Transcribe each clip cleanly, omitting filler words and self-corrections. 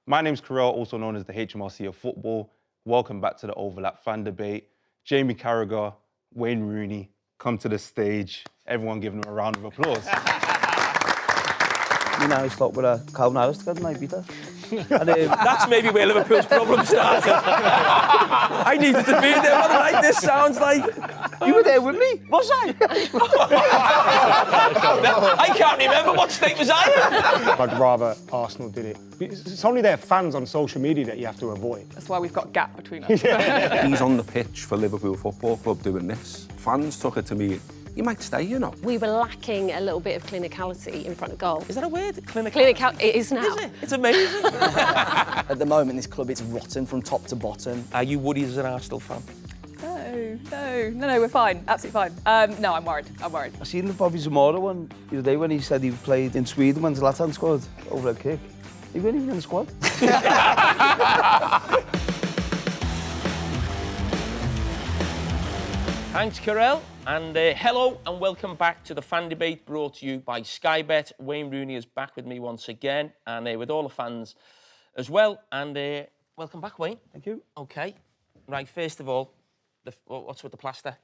My name's Karel, also known as the HMRC of Football. Welcome back to the Overlap Fan Debate. Jamie Carragher, Wayne Rooney, come to the stage. Everyone give them a round of applause. Arne Slot with a Calvin Harris together and I beat her. And, That's maybe where Liverpool's problem started. I needed to be there. What like this sounds like. you were there with me? Was I? I can't remember what state was I in. I'd rather Arsenal did it. It's only their fans on social media that you have to avoid. That's why we've got a gap between us. He's on the pitch for Liverpool Football Club doing this. Fans took it to me, you might stay, you know. We were lacking a little bit of clinicality in front of goal. Is that a word? Clinical? It is now. Is it? It's amazing. At the moment, this club, it's rotten from top to bottom. Are you worried as an Arsenal fan? No, we're fine. Absolutely fine. No, I'm worried. I seen the Bobby Zamora one the other day when he said he played in Sweden when Zlatan scored over a kick. He wasn't even in the squad. Thanks, Karel. And hello and welcome back to the Fan Debate brought to you by Sky Bet. Wayne Rooney is back with me once again and with all the fans as well. And welcome back, Wayne. Thank you. OK. Right, first of all, what's with the plaster?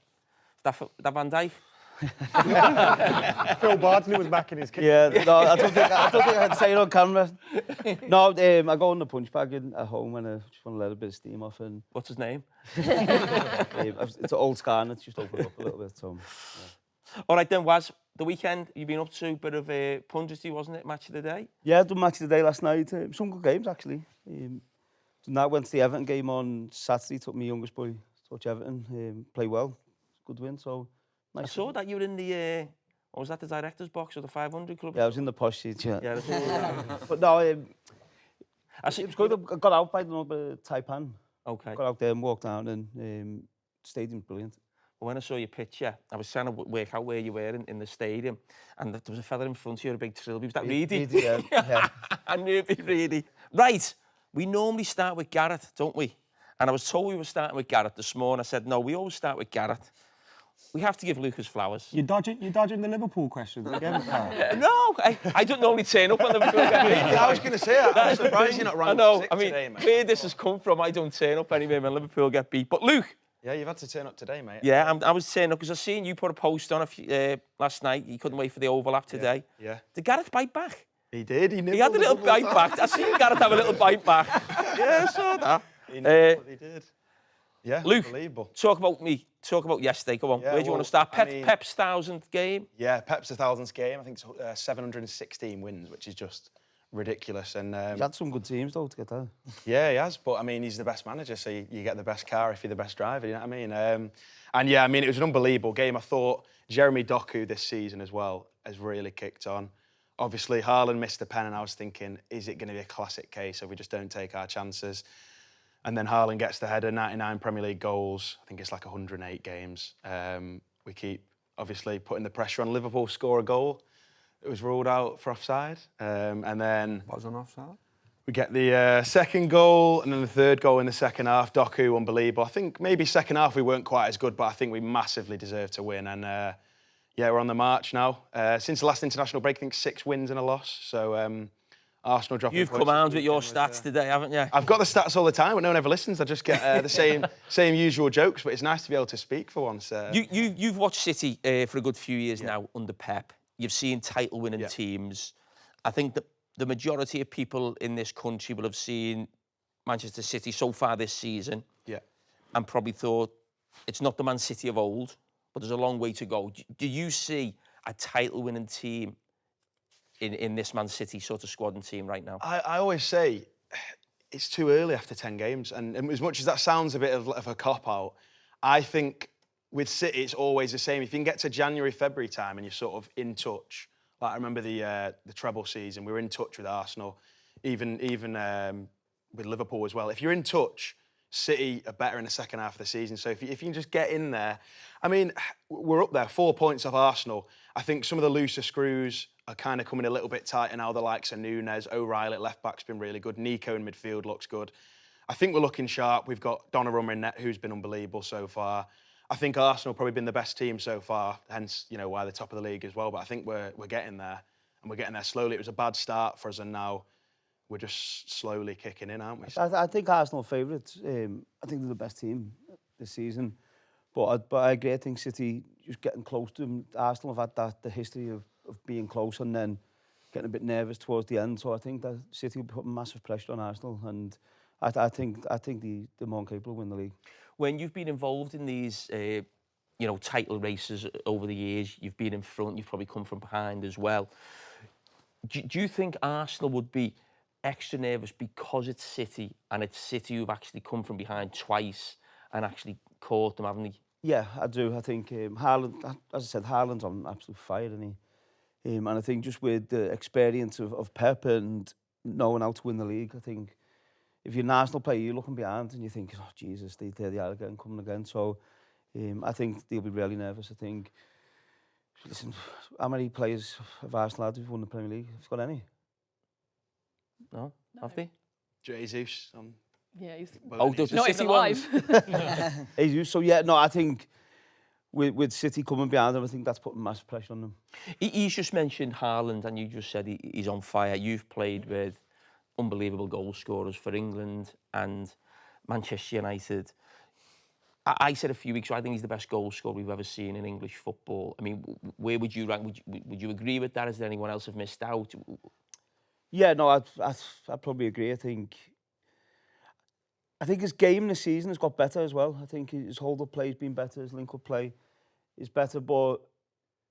Is that Van Dijk? Phil Bardsley was back in his kit. Yeah, no, I don't think I had to say it on camera. No, I go on the punch bag at home and I just want to let a bit of steam off. And What's his name? it's an old scar and it's just opened up a little bit. So, yeah. All right then, Waz, the weekend you've been up to a bit of a punditry, wasn't it? Match of the day? Yeah, I done match of the day last night. Some good games actually. I went to the Everton game on Saturday. Took my youngest boy to watch Everton play well. Good win. So nice. I saw that you were in the. Or was that the director's box or the 500 club? Yeah, I was in the posh seats. Yeah. Yeah, that's all. But no, I it was good. I got out by the Taipan. Okay. Got out there and walked down, and stadium's brilliant. Well, when I saw your picture, I was trying to work out where you were in the stadium, and there was a fella in front of you, a big trilby. Was that Reedy? Yeah. I knew it'd be Reedy. Right, we normally start with Gareth, don't we? And I was told we were starting with Gareth this morning. I said, no, we always start with Gareth. We have to give Lucas flowers. You're dodging the Liverpool questions again, Karel. No, I don't normally turn up on Liverpool. I was going to say, I'm surprised you're not I ranked know, sick I mean, today, mate. where this has come from, I don't turn up anywhere when Liverpool get beat. But Luke. Yeah, you've had to turn up today, mate. Yeah, I was turning up because I seen you put a post on last night. You couldn't wait for the overlap today. Yeah. Did Gareth bite back? He did. He had a little bite back. I seen Gareth have a little bite back. Yeah, I saw that. He did. Yeah, Luke, unbelievable. talk about yesterday. Go on. Yeah, Where do you want to start? I mean, Pep's 1,000th game? Yeah, Pep's 1,000th game. I think it's 716 wins, which is just ridiculous. And He's had some good teams, though, to get that. yeah, he has. But, I mean, he's the best manager, so you get the best car if you're the best driver, you know what I mean? And, yeah, I mean, it was an unbelievable game. I thought Jeremy Doku this season as well has really kicked on. Obviously, Haaland missed a pen, and I was thinking, is it going to be a classic case if we just don't take our chances? And then Haaland gets the header, 99 Premier League goals. I think it's like 108 games. We keep, obviously, putting the pressure on Liverpool, score a goal. It was ruled out for offside. And then Was on offside? we get the second goal and then the third goal in the second half. Doku, unbelievable. I think maybe second half we weren't quite as good, but I think we massively deserved to win. And, yeah, we're on the march now. Since the last international break, I think 6 wins and a loss. So Arsenal dropping You've points come out with your stats today, haven't you? I've got the stats all the time, but no one ever listens. I just get the same usual jokes, but it's nice to be able to speak for once. You've watched City for a good few years now under Pep. You've seen title-winning teams. I think that the majority of people in this country will have seen Manchester City so far this season and probably thought it's not the Man City of old, but there's a long way to go. Do you see a title-winning team in this Man City sort of squad and team right now? I always say it's too early after 10 games. And as much as that sounds a bit of a cop-out, I think with City it's always the same. If you can get to January, February time and you're sort of in touch, like I remember the treble season, we were in touch with Arsenal, even with Liverpool as well. If you're in touch, City are better in the second half of the season. So if you can just get in there, I mean, we're up there, 4 points off Arsenal. I think some of the looser screws are kind of coming a little bit tighter now. The likes of Nunes, O'Reilly at left-back's been really good. Nico in midfield looks good. I think we're looking sharp. We've got Donnarumma in net, who's been unbelievable so far. I think Arsenal probably been the best team so far, hence, you know, why they're top of the league as well. But I think we're getting there, and we're getting there slowly. It was a bad start for us, and now we're just slowly kicking in, aren't we? I think Arsenal are favourites. I think they're the best team this season. But I agree, I think City just getting close to them. Arsenal have had the history of being close and then getting a bit nervous towards the end. So I think that City will be putting massive pressure on Arsenal, and I think they're more capable of winning the league. When you've been involved in these, title races over the years, you've been in front, you've probably come from behind as well. Do you think Arsenal would be extra nervous because it's City, and it's City who've actually come from behind twice and actually caught them, haven't they? Yeah, I do. I think Haaland, as I said, Haaland's on absolute fire, isn't he? And I think just with the experience of Pep and knowing how to win the league, I think if you're an Arsenal player, you're looking behind and you think, oh, Jesus, there they are again, coming again. So I think they'll be really nervous. I think, listen, how many players of Arsenal had who've won the Premier League? Have you got any? No? Have they? Jesus. Yeah, he's Oh, the not City even ones. alive. Jesus. So yeah, no, I think with City coming behind them, I think that's putting massive pressure on them. He's just mentioned Haaland, and you just said he's on fire. You've played with unbelievable goal scorers for England and Manchester United. I said a few weeks ago, I think he's the best goal scorer we've ever seen in English football. I mean, where would you rank? Would you agree with that? Is there anyone else have missed out? Yeah, no, I'd probably agree. I think his game this season has got better as well. I think his hold-up play has been better, his link-up play is better. But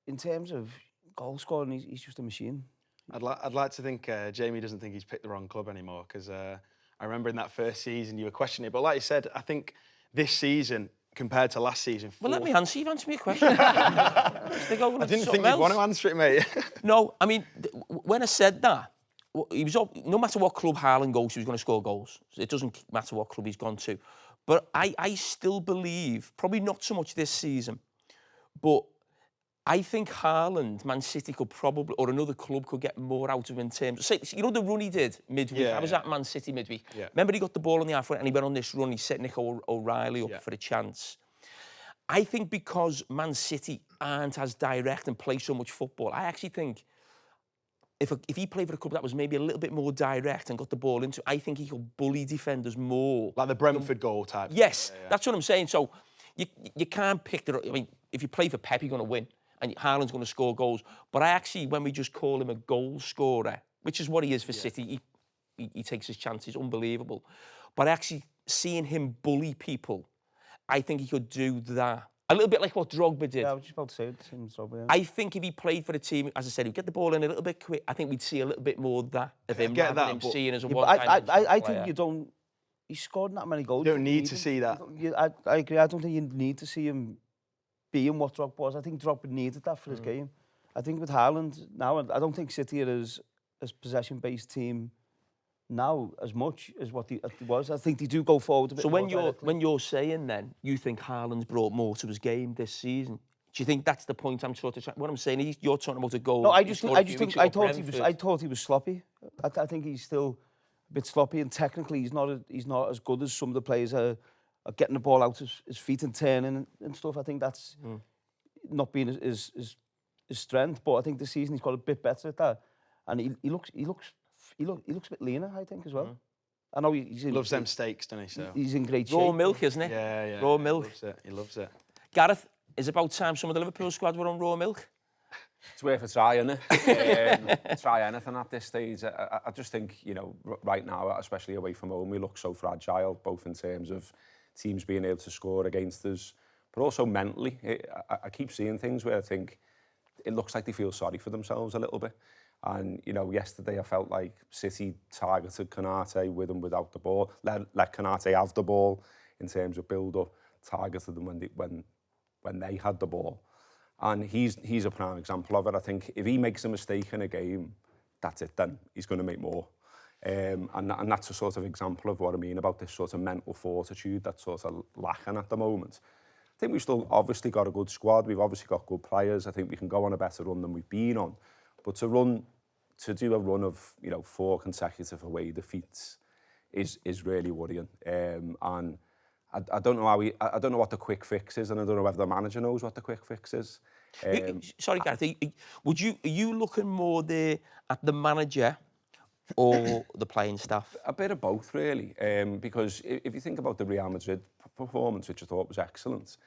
in terms of goal scoring, he's just a machine. I'd like to think Jamie doesn't think he's picked the wrong club anymore, because I remember in that first season you were questioning it. But like you said, I think this season compared to last season... Well, let me answer. You've answered me a question. I didn't think you'd want to answer it, mate. No, I mean, when I said that, he was no matter what club Haaland goes to, he's going to score goals. It doesn't matter what club he's gone to. But I still believe, probably not so much this season, but I think Haaland, Man City could probably, or another club could get more out of him in terms of, say, you know the run he did midweek? I was at Man City midweek. Yeah. Remember he got the ball on the half and he went on this run, he set Nick O'Reilly up for a chance. I think because Man City aren't as direct and play so much football, I actually think if he played for a club that was maybe a little bit more direct and got the ball into, I think he could bully defenders more. Like the Brentford goal type. Yes, that's what I'm saying. So you can't pick the... I mean, if you play for Pep, you're going to win. And Haaland's going to score goals. But I actually, when we just call him a goal scorer, which is what he is for City, he takes his chances, unbelievable. But actually, seeing him bully people, I think he could do that. A little bit like what Drogba did. Yeah, I was just about to say it. Drogba, yeah. I think if he played for a team, as I said, he'd get the ball in a little bit quick. I think we'd see a little bit more of that of him, rather than him seeing as a one-time I think you don't... He's scored that many goals. You don't need to see that. I agree. I don't think you need to see him being what Drogba was. I think Drogba needed that for his game. I think with Haaland now, I don't think City are as possession-based team now as much as what it was. I think they do go forward a bit. So when you're saying then you think Haaland's brought more to his game this season, do you think that's the point I'm sort of trying? What I'm saying is you're talking about a goal. No, I thought he was sloppy. I think he's still a bit sloppy, and technically he's not as good as some of the players are getting the ball out his feet and turning and stuff. I think that's not being his strength. But I think this season he's got a bit better at that, and he looks a bit leaner, I think, as well. I know he loves them steaks, doesn't he? So he's in great shape. Raw milk, isn't it? Yeah. Raw milk. He loves it. Gareth, is it about time some of the Liverpool squad were on raw milk? It's worth a try, isn't it? Try anything at this stage. I just think, right now, especially away from home, we look so fragile, both in terms of teams being able to score against us, but also mentally. I keep seeing things where I think it looks like they feel sorry for themselves a little bit. And, yesterday I felt like City targeted Konate with and without the ball, let Konate have the ball in terms of build-up, targeted them when they had the ball. And he's a prime example of it. I think if he makes a mistake in a game, that's it then. He's going to make more. And that's a sort of example of what I mean about this sort of mental fortitude that's sort of lacking at the moment. I think we've still obviously got a good squad. We've obviously got good players. I think we can go on a better run than we've been on. But to do a run of 4 consecutive away defeats is really worrying. And I don't know I don't know what the quick fix is, and I don't know whether the manager knows what the quick fix is. Sorry, Gareth. Are you looking more there at the manager or the playing staff? A bit of both, really, because if you think about the Real Madrid performance, which I thought was excellent,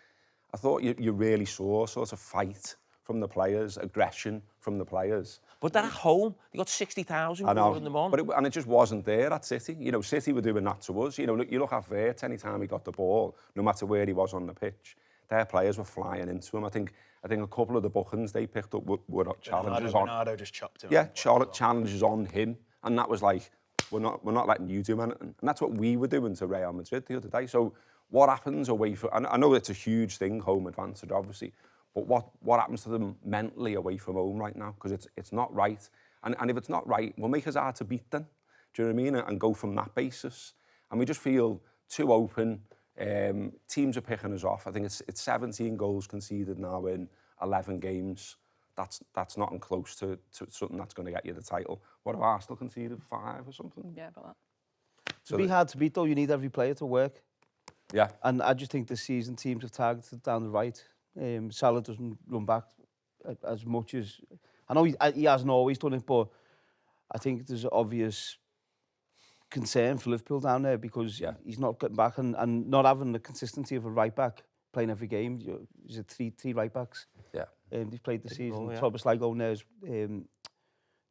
I thought you really saw sort of fight from the players, aggression from the players. But they're at home. They got 60,000 roaring them on. But it just wasn't there at City. You know, City were doing that to us. You know, you look at Vert, any time he got the ball, no matter where he was on the pitch, their players were flying into him. I think a couple of the bookings they picked up were challenges on. Bernardo just chopped him. Yeah, challenges on him, and that was like, we're not letting you do anything. And that's what we were doing to Real Madrid the other day. So what happens away from? And I know it's a huge thing, home advantage, obviously. But what happens to them mentally away from home right now? Because it's not right. And if it's not right, we'll make us hard to beat them. Do you know what I mean? And go from that basis. And we just feel too open. Teams are picking us off. I think it's 17 goals conceded now in 11 games. That's not close to something that's going to get you the title. What have Arsenal conceded? 5 or something? Yeah, about that. To be hard to beat, though, you need every player to work. Yeah. And I just think this season teams have targeted down the right. Salah doesn't run back as much as... I know he hasn't always done it, but I think there's obvious concern for Liverpool down there because he's not getting back and not having the consistency of a right-back playing every game. Is it three right-backs? Yeah. They've played the season. Thomas Ligo there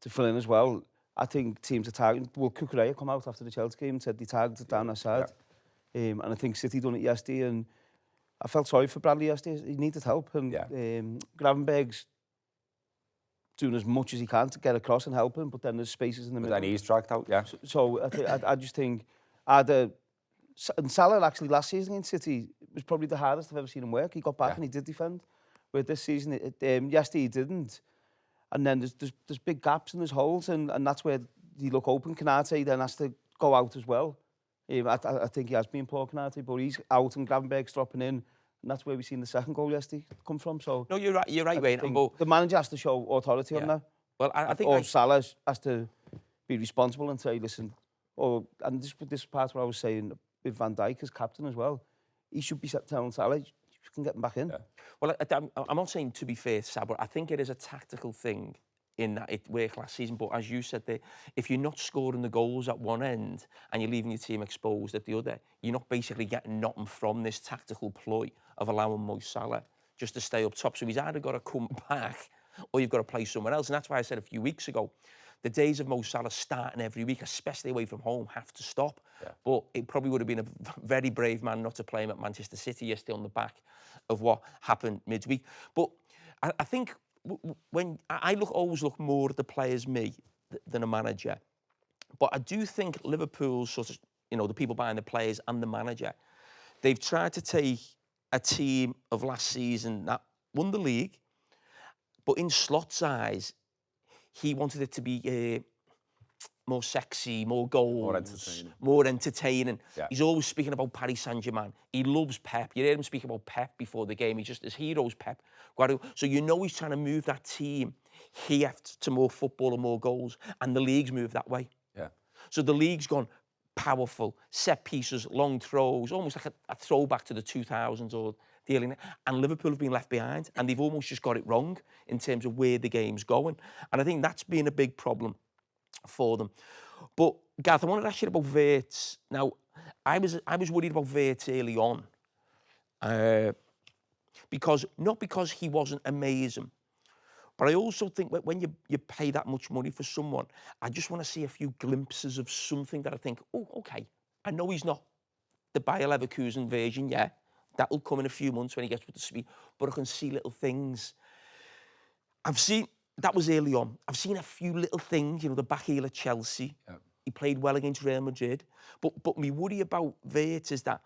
to fill in as well. I think teams are targeting... Well, Cucurella come out after the Chelsea game and said they targeted down our side. Yeah. And I think City done it yesterday, and I felt sorry for Bradley yesterday. He needed help, and Gravenberg's doing as much as he can to get across and help him, but then there's spaces in the middle. Then he's dragged out, yeah. So I just think either... And Salah, actually, last season in City was probably the hardest I've ever seen him work. He got back and he did defend. Where this season, yesterday he didn't. And then there's big gaps and there's holes, and that's where you look open. Konate then has to go out as well. I think he has been poor, Konate, but he's out and Gravenberg's dropping in. And that's where we've seen the second goal yesterday come from. So no, you're right, Wayne. The manager has to show authority on that. Well, I think... Or Salah has to be responsible and say, listen... And this part where I was saying with Van Dijk as captain as well, he should be telling Salah, you can get him back in. Yeah. Well, I'm not saying to be fair to Salah, but I think it is a tactical thing in that it worked last season. But as you said there, if you're not scoring the goals at one end and you're leaving your team exposed at the other, you're not basically getting nothing from this tactical ploy of allowing Mo Salah just to stay up top. So he's either got to come back or you've got to play somewhere else. And that's why I said a few weeks ago, the days of Mo Salah starting every week, especially away from home, have to stop. Yeah. But it probably would have been a very brave man not to play him at Manchester City yesterday on the back of what happened midweek. But I think when I always look more at the players, me, than a manager. But I do think Liverpool's sort of, the people behind the players and the manager, they've tried to take a team of last season that won the league, but in Slot's eyes, he wanted it to be more sexy, more goals, more entertaining. Yeah. He's always speaking about Paris Saint-Germain. He loves Pep. You heard him speak about Pep before the game. His hero's Pep. So he's trying to move that team here to more football and more goals, and the league's moved that way. Yeah. So the league's gone powerful, set pieces, long throws, almost like a throwback to the 2000s or the early... And Liverpool have been left behind, and they've almost just got it wrong in terms of where the game's going. And I think that's been a big problem for them. But Gareth, I wanted to ask you about Wirtz. Now, I was worried about Wirtz early on, not because he wasn't amazing, but I also think when you pay that much money for someone, I just want to see a few glimpses of something that I think, oh, okay, I know he's not the Bayer Leverkusen version yet. That'll come in a few months when he gets with the speed, but I can see little things. That was early on. I've seen a few little things, the back heel at Chelsea. Yeah. He played well against Real Madrid. But my worry about Wirtz is that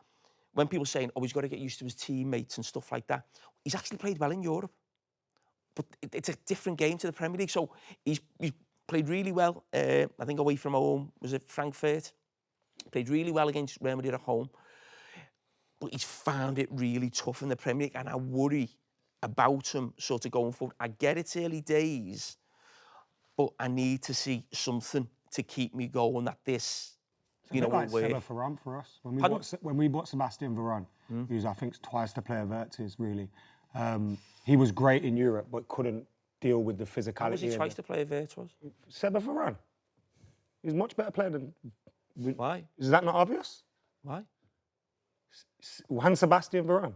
when people are saying, he's got to get used to his teammates and stuff like that, he's actually played well in Europe. But it's a different game to the Premier League. So he's played really well, I think away from home, was it Frankfurt? Played really well against Real Madrid at home. But he's found it really tough in the Premier League, and I worry about him sort of going forward. I get it's early days, but I need to see something to keep me going that this, it's a bit like Seba Varane for us. When we bought Sebastian Varane, who's I think twice the player Wirtz is really, he was great in Europe, but couldn't deal with the physicality. How was he twice the player Wirtz was? Seba Varane. He's a much better player than... Why? Is that not obvious? Why? Juan Sebastian Varane.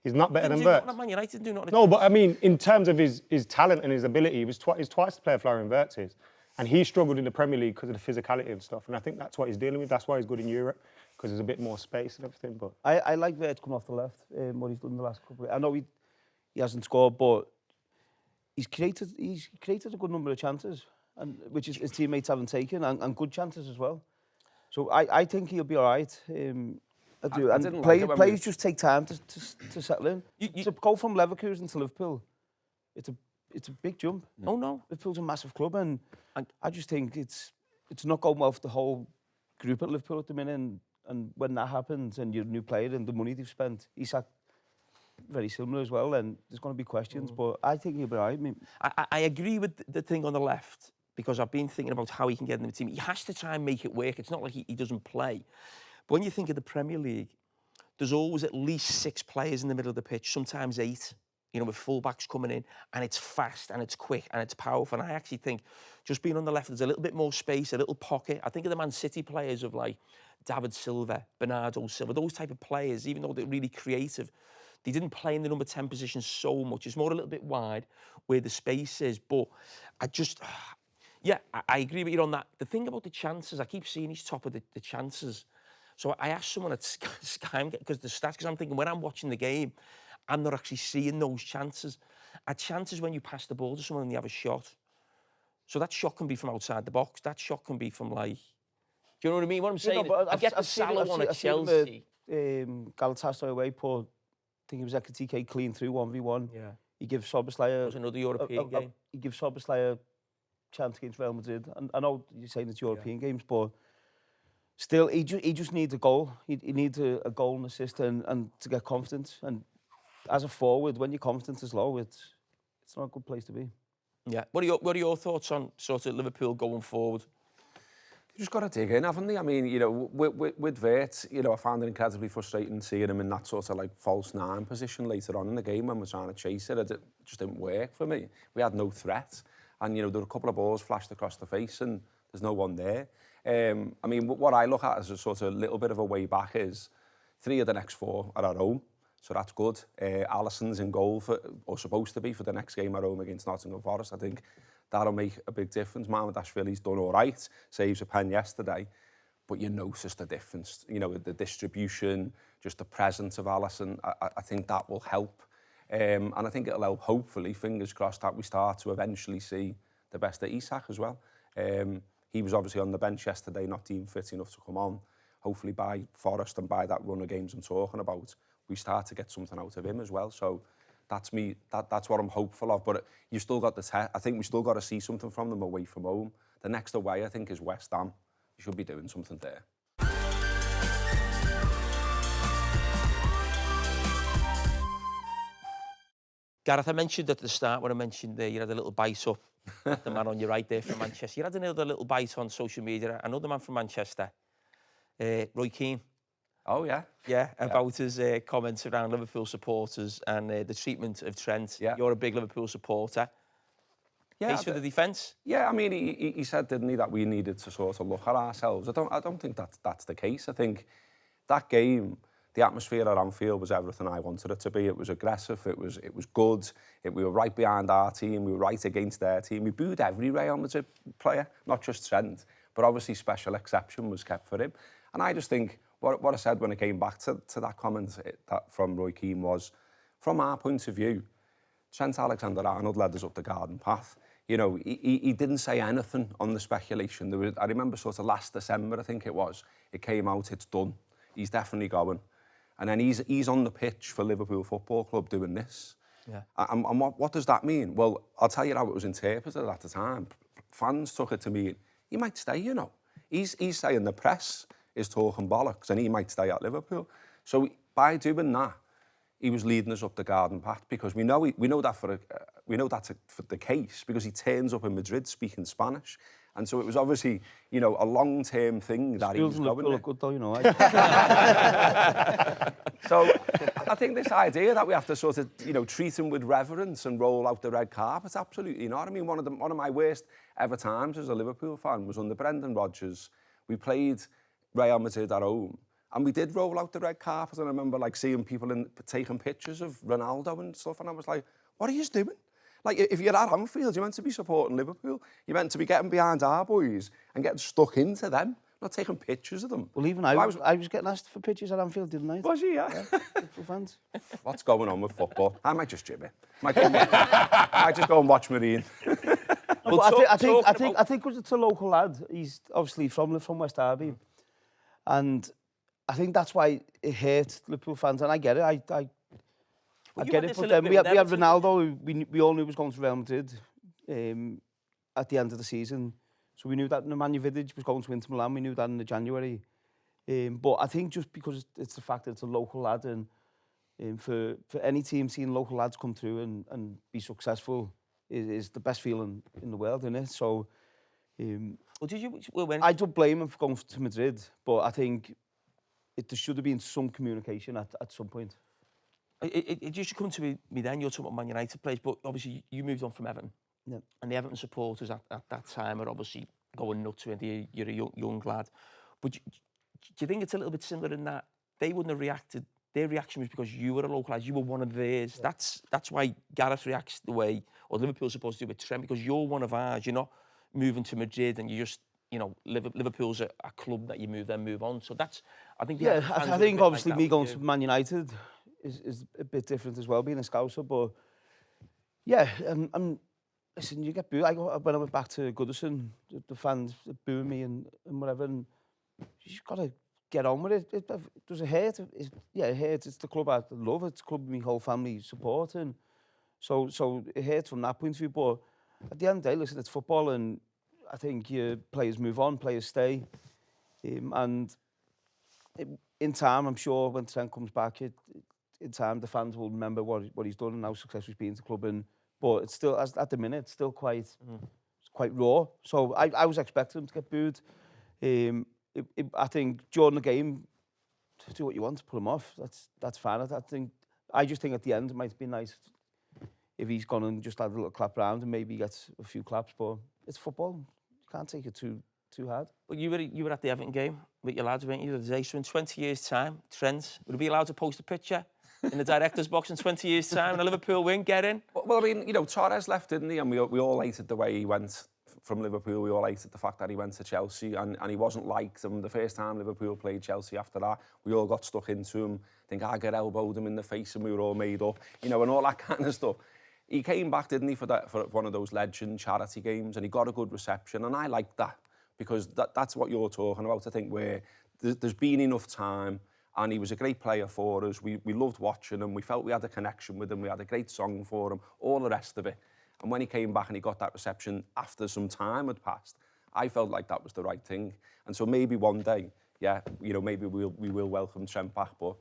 He's not better than Didn't do Wirtz. nothing at Man United, didn't do nothing. No, but I mean, in terms of his talent and his ability, he's twice the player Florian Wirtz is. And he struggled in the Premier League because of the physicality and stuff. And I think that's what he's dealing with. That's why he's good in Europe, because there's a bit more space and everything. But I like Wirtz coming off the left, what he's done in the last couple of... I know he hasn't scored, but he's created a good number of chances, and which his teammates haven't taken, and good chances as well. So I think he'll be all right. I do. And players just take time to settle in. To go from Leverkusen to Liverpool, it's a big jump. Oh no, Liverpool's a massive club, and I just think it's not going well for the whole group at Liverpool at the minute. And when that happens, and you're a new player, and the money they've spent, Isak very similar as well, and there's going to be questions. But I think he'll be all right. I agree with the thing on the left, because I've been thinking about how he can get in the team. He has to try and make it work. It's not like he doesn't play. But when you think of the Premier League, there's always at least 6 players in the middle of the pitch, sometimes 8, with full-backs coming in, and it's fast, and it's quick, and it's powerful. And I actually think just being on the left, there's a little bit more space, a little pocket. I think of the Man City players of like David Silva, Bernardo Silva, those type of players, even though they're really creative, they didn't play in the number 10 position so much. It's more a little bit wide where the space is. But I just... Yeah, I agree with you on that. The thing about the chances, I keep seeing he's top of the chances. So I asked someone at Sky, because the stats, because I'm thinking when I'm watching the game, I'm not actually seeing those chances. A chance is when you pass the ball to someone and you have a shot. So that shot can be from outside the box. That shot can be from like... Do you know what I mean? What I'm saying, I get the Salah one at Chelsea. Galatasaray away, Paul, I think it was Ekitike clean through 1v1. Yeah. He gives Szoboszlai... It was another European game. He gives Szoboszlai a chance against Real Madrid. And I know you're saying it's European games, but still, he just needs a goal. He needs a goal and assist and to get confidence. And as a forward, when your confidence is low, it's not a good place to be. Yeah. What are your thoughts on sort of Liverpool going forward? You just got to dig in, haven't they? I mean, with Wirtz, I found it incredibly frustrating seeing him in that sort of like false 9 position later on in the game when we're trying to chase it. It just didn't work for me. We had no threat. And, there were a couple of balls flashed across the face and there's no one there. I mean, what I look at as a sort of little bit of a way back is 3 of the next 4 are at home. So that's good. Alisson's in goal or supposed to be for the next game at home against Nottingham Forest. I think that'll make a big difference. Mamardashvili's done all right, saves a pen yesterday, but you notice the difference. The distribution, just the presence of Alisson, I think that will help. And I think it'll help, hopefully, fingers crossed, that we start to eventually see the best of Isak as well. He was obviously on the bench yesterday, not deemed fit enough to come on. Hopefully by Forest and by that run of games I'm talking about, we start to get something out of him as well. So that's what I'm hopeful of. But you still got I think we still got to see something from them away from home. The next away, I think, is West Ham. You should be doing something there. Gareth, I mentioned at the start when I mentioned you had a little bite up, the man on your right there from Manchester. You had another little bite on social media, another man from Manchester, Roy Keane. Oh, yeah? Yeah, about his comments around Liverpool supporters and the treatment of Trent. Yeah. You're a big Liverpool supporter. Yeah, Case for the defence? Yeah, I mean, he said, didn't he, that we needed to sort of look at ourselves. I don't think that's the case. I think that game, the atmosphere at Anfield was everything I wanted it to be. It was aggressive, it was good, we were right behind our team, we were right against their team. We booed every Real Madrid player, not just Trent, but obviously special exception was kept for him. And I just think, what I said when it came back to that comment from Roy Keane was, from our point of view, Trent Alexander-Arnold led us up the garden path. He didn't say anything on the speculation. I remember sort of last December, I think it came out, it's done. He's definitely going. And then he's on the pitch for Liverpool Football Club doing this. Yeah. And what does that mean? Well, I'll tell you how it was interpreted at the time. Fans took it to mean, he might stay, He's saying the press is talking bollocks and he might stay at Liverpool. So by doing that, he was leading us up the garden path, because we know that's for the case, because he turns up in Madrid speaking Spanish. And so it was obviously, a long-term thing that he was going there. Good though, So I think this idea that we have to sort of, treat him with reverence and roll out the red carpet, absolutely, you know what I mean? One of my worst ever times as a Liverpool fan was under Brendan Rodgers. We played Real Madrid at home, and we did roll out the red carpet, and I remember like seeing people taking pictures of Ronaldo and stuff, and I was like, what are you doing? Like, if you're at Anfield, you're meant to be supporting Liverpool. You're meant to be getting behind our boys and getting stuck into them, not taking pictures of them. Well, even I was getting asked for pictures at Anfield, didn't I? Was you, yeah? Liverpool fans. What's going on with football? I might just jib it. Might just go and watch Marine. Well, I think because it's a local lad. He's obviously from West Derby, and I think that's why it hurt Liverpool fans. And I get it. I get it. But then we had Ronaldo, who we all knew was going to Real Madrid at the end of the season. So we knew that Nemanja Vidic was going to Inter Milan. We knew that in the January. But I think just because it's the fact that it's a local lad, and for any team seeing local lads come through and be successful is the best feeling in the world, isn't it? So I don't blame him for going to Madrid, but I think there should have been some communication at some point. It used to come to me then, you're talking about Man United players, but obviously you moved on from Everton. Yeah. And the Everton supporters at that time are obviously going nuts when you're a young lad. But do you think it's a little bit similar in that they wouldn't have reacted? Their reaction was because you were a local lad, you were one of theirs. Yeah. That's why Gareth reacts the way, or Liverpool's supposed to do with Trent, because you're one of ours. You're not moving to Madrid and you just, Liverpool's a club that you move on. So I think... Yeah, I think obviously me going to Man United is a bit different as well, being a Scouser, but yeah, listen, you get booed. When I went back to Goodison, the fans booing me and whatever, and you just got to get on with it. Does it hurt? It hurts. It's the club I love. It's the club my whole family support, and so it hurts from that point of view. But at the end of the day, listen, it's football, and I think players move on, players stay, and in time, I'm sure when Trent comes back, in time the fans will remember what he's done and how successful he's been in the club. But it's still, at the minute, it's still quite raw. So I was expecting him to get booed. I think during the game, to do what you want to put him off. That's fine. I just think at the end it might be nice if he's gone and just had a little clap round and maybe he gets a few claps. But it's football. You can't take it too hard. Well, you were at the Everton game with your lads, weren't you, the other day? So in 20 years' time, Trent, would he be allowed to post a picture in the director's box in 20 years' time and a Liverpool win, get in? Well, I mean, Torres left, didn't he? And we all hated the way he went from Liverpool. We all hated the fact that he went to Chelsea and he wasn't liked. And the first time Liverpool played Chelsea after that, we all got stuck into him. I think Carragher elbowed him in the face and we were all made up, and all that kind of stuff. He came back, didn't he, for one of those legend charity games, and he got a good reception, and I liked that because that's what you're talking about. I think where there's been enough time, and he was a great player for us. We loved watching him. We felt we had a connection with him. We had a great song for him, all the rest of it. And when he came back and he got that reception after some time had passed, I felt like that was the right thing. And so maybe one day, maybe we will welcome Trent back, but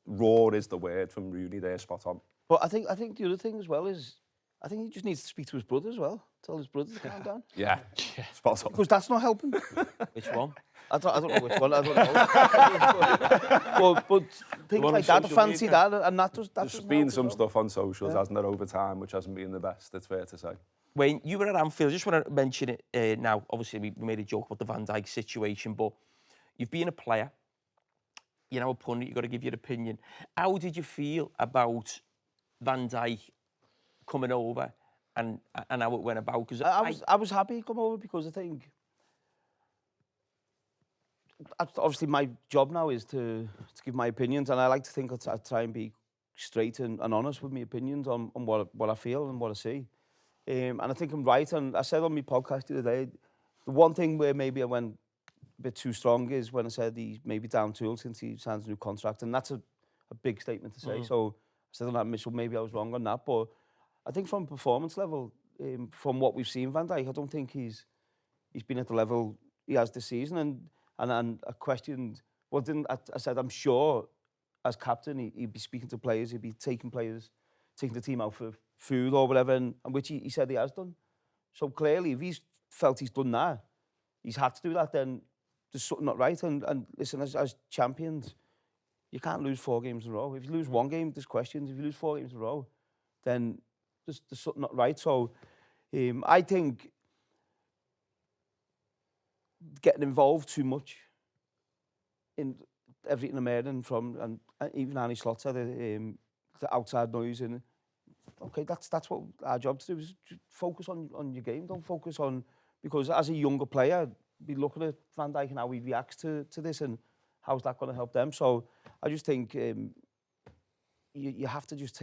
raw is the word from Rooney there, spot on. But I think the other thing as well is, I think he just needs to speak to his brother as well. Tell his brother to calm down. Yeah, spot on. Because that's not helping. Which one? I don't know which one. I don't know. but things like that, the fancy that, and that does. There's been some stuff on socials, hasn't there, over time, which hasn't been the best. It's fair to say. Wayne, you were at Anfield. I just want to mention it now. Obviously, we made a joke about the Van Dijk situation, but you've been a player. You're now a pundit. You've got to give your opinion. How did you feel about Van Dijk coming over and how it went about? Because I was happy he come over because I think obviously my job now is to give my opinions, and I like to think I try and be straight and honest with my opinions on what I feel and what I see. And I think I'm right. And I said on my podcast the other day, the one thing where maybe I went a bit too strong is when I said he's maybe down tools since he signs a new contract, and that's a big statement to say. So I said on that, so maybe I was wrong on that, but I think from performance level, from what we've seen, Van Dijk, I don't think he's been at the level he has this season. And I questioned, I said, I'm sure as captain, he'd be speaking to players, he'd be taking the team out for food or whatever, and which he said he has done. So clearly, if he's felt he's done that, he's had to do that, then there's something not right. And listen, as champions, you can't lose 4 games in a row. If you lose 1 game, there's questions. If you lose 4 games in a row, then there's something not right. So I think getting involved too much in everything I'm hearing from, and even Arne Slot said the outside noise, and okay, that's what our job to do, is just focus on your game. Don't focus on, because as a younger player, be looking at Van Dijk and how he reacts to this, and how's that going to help them. So I just think you have to just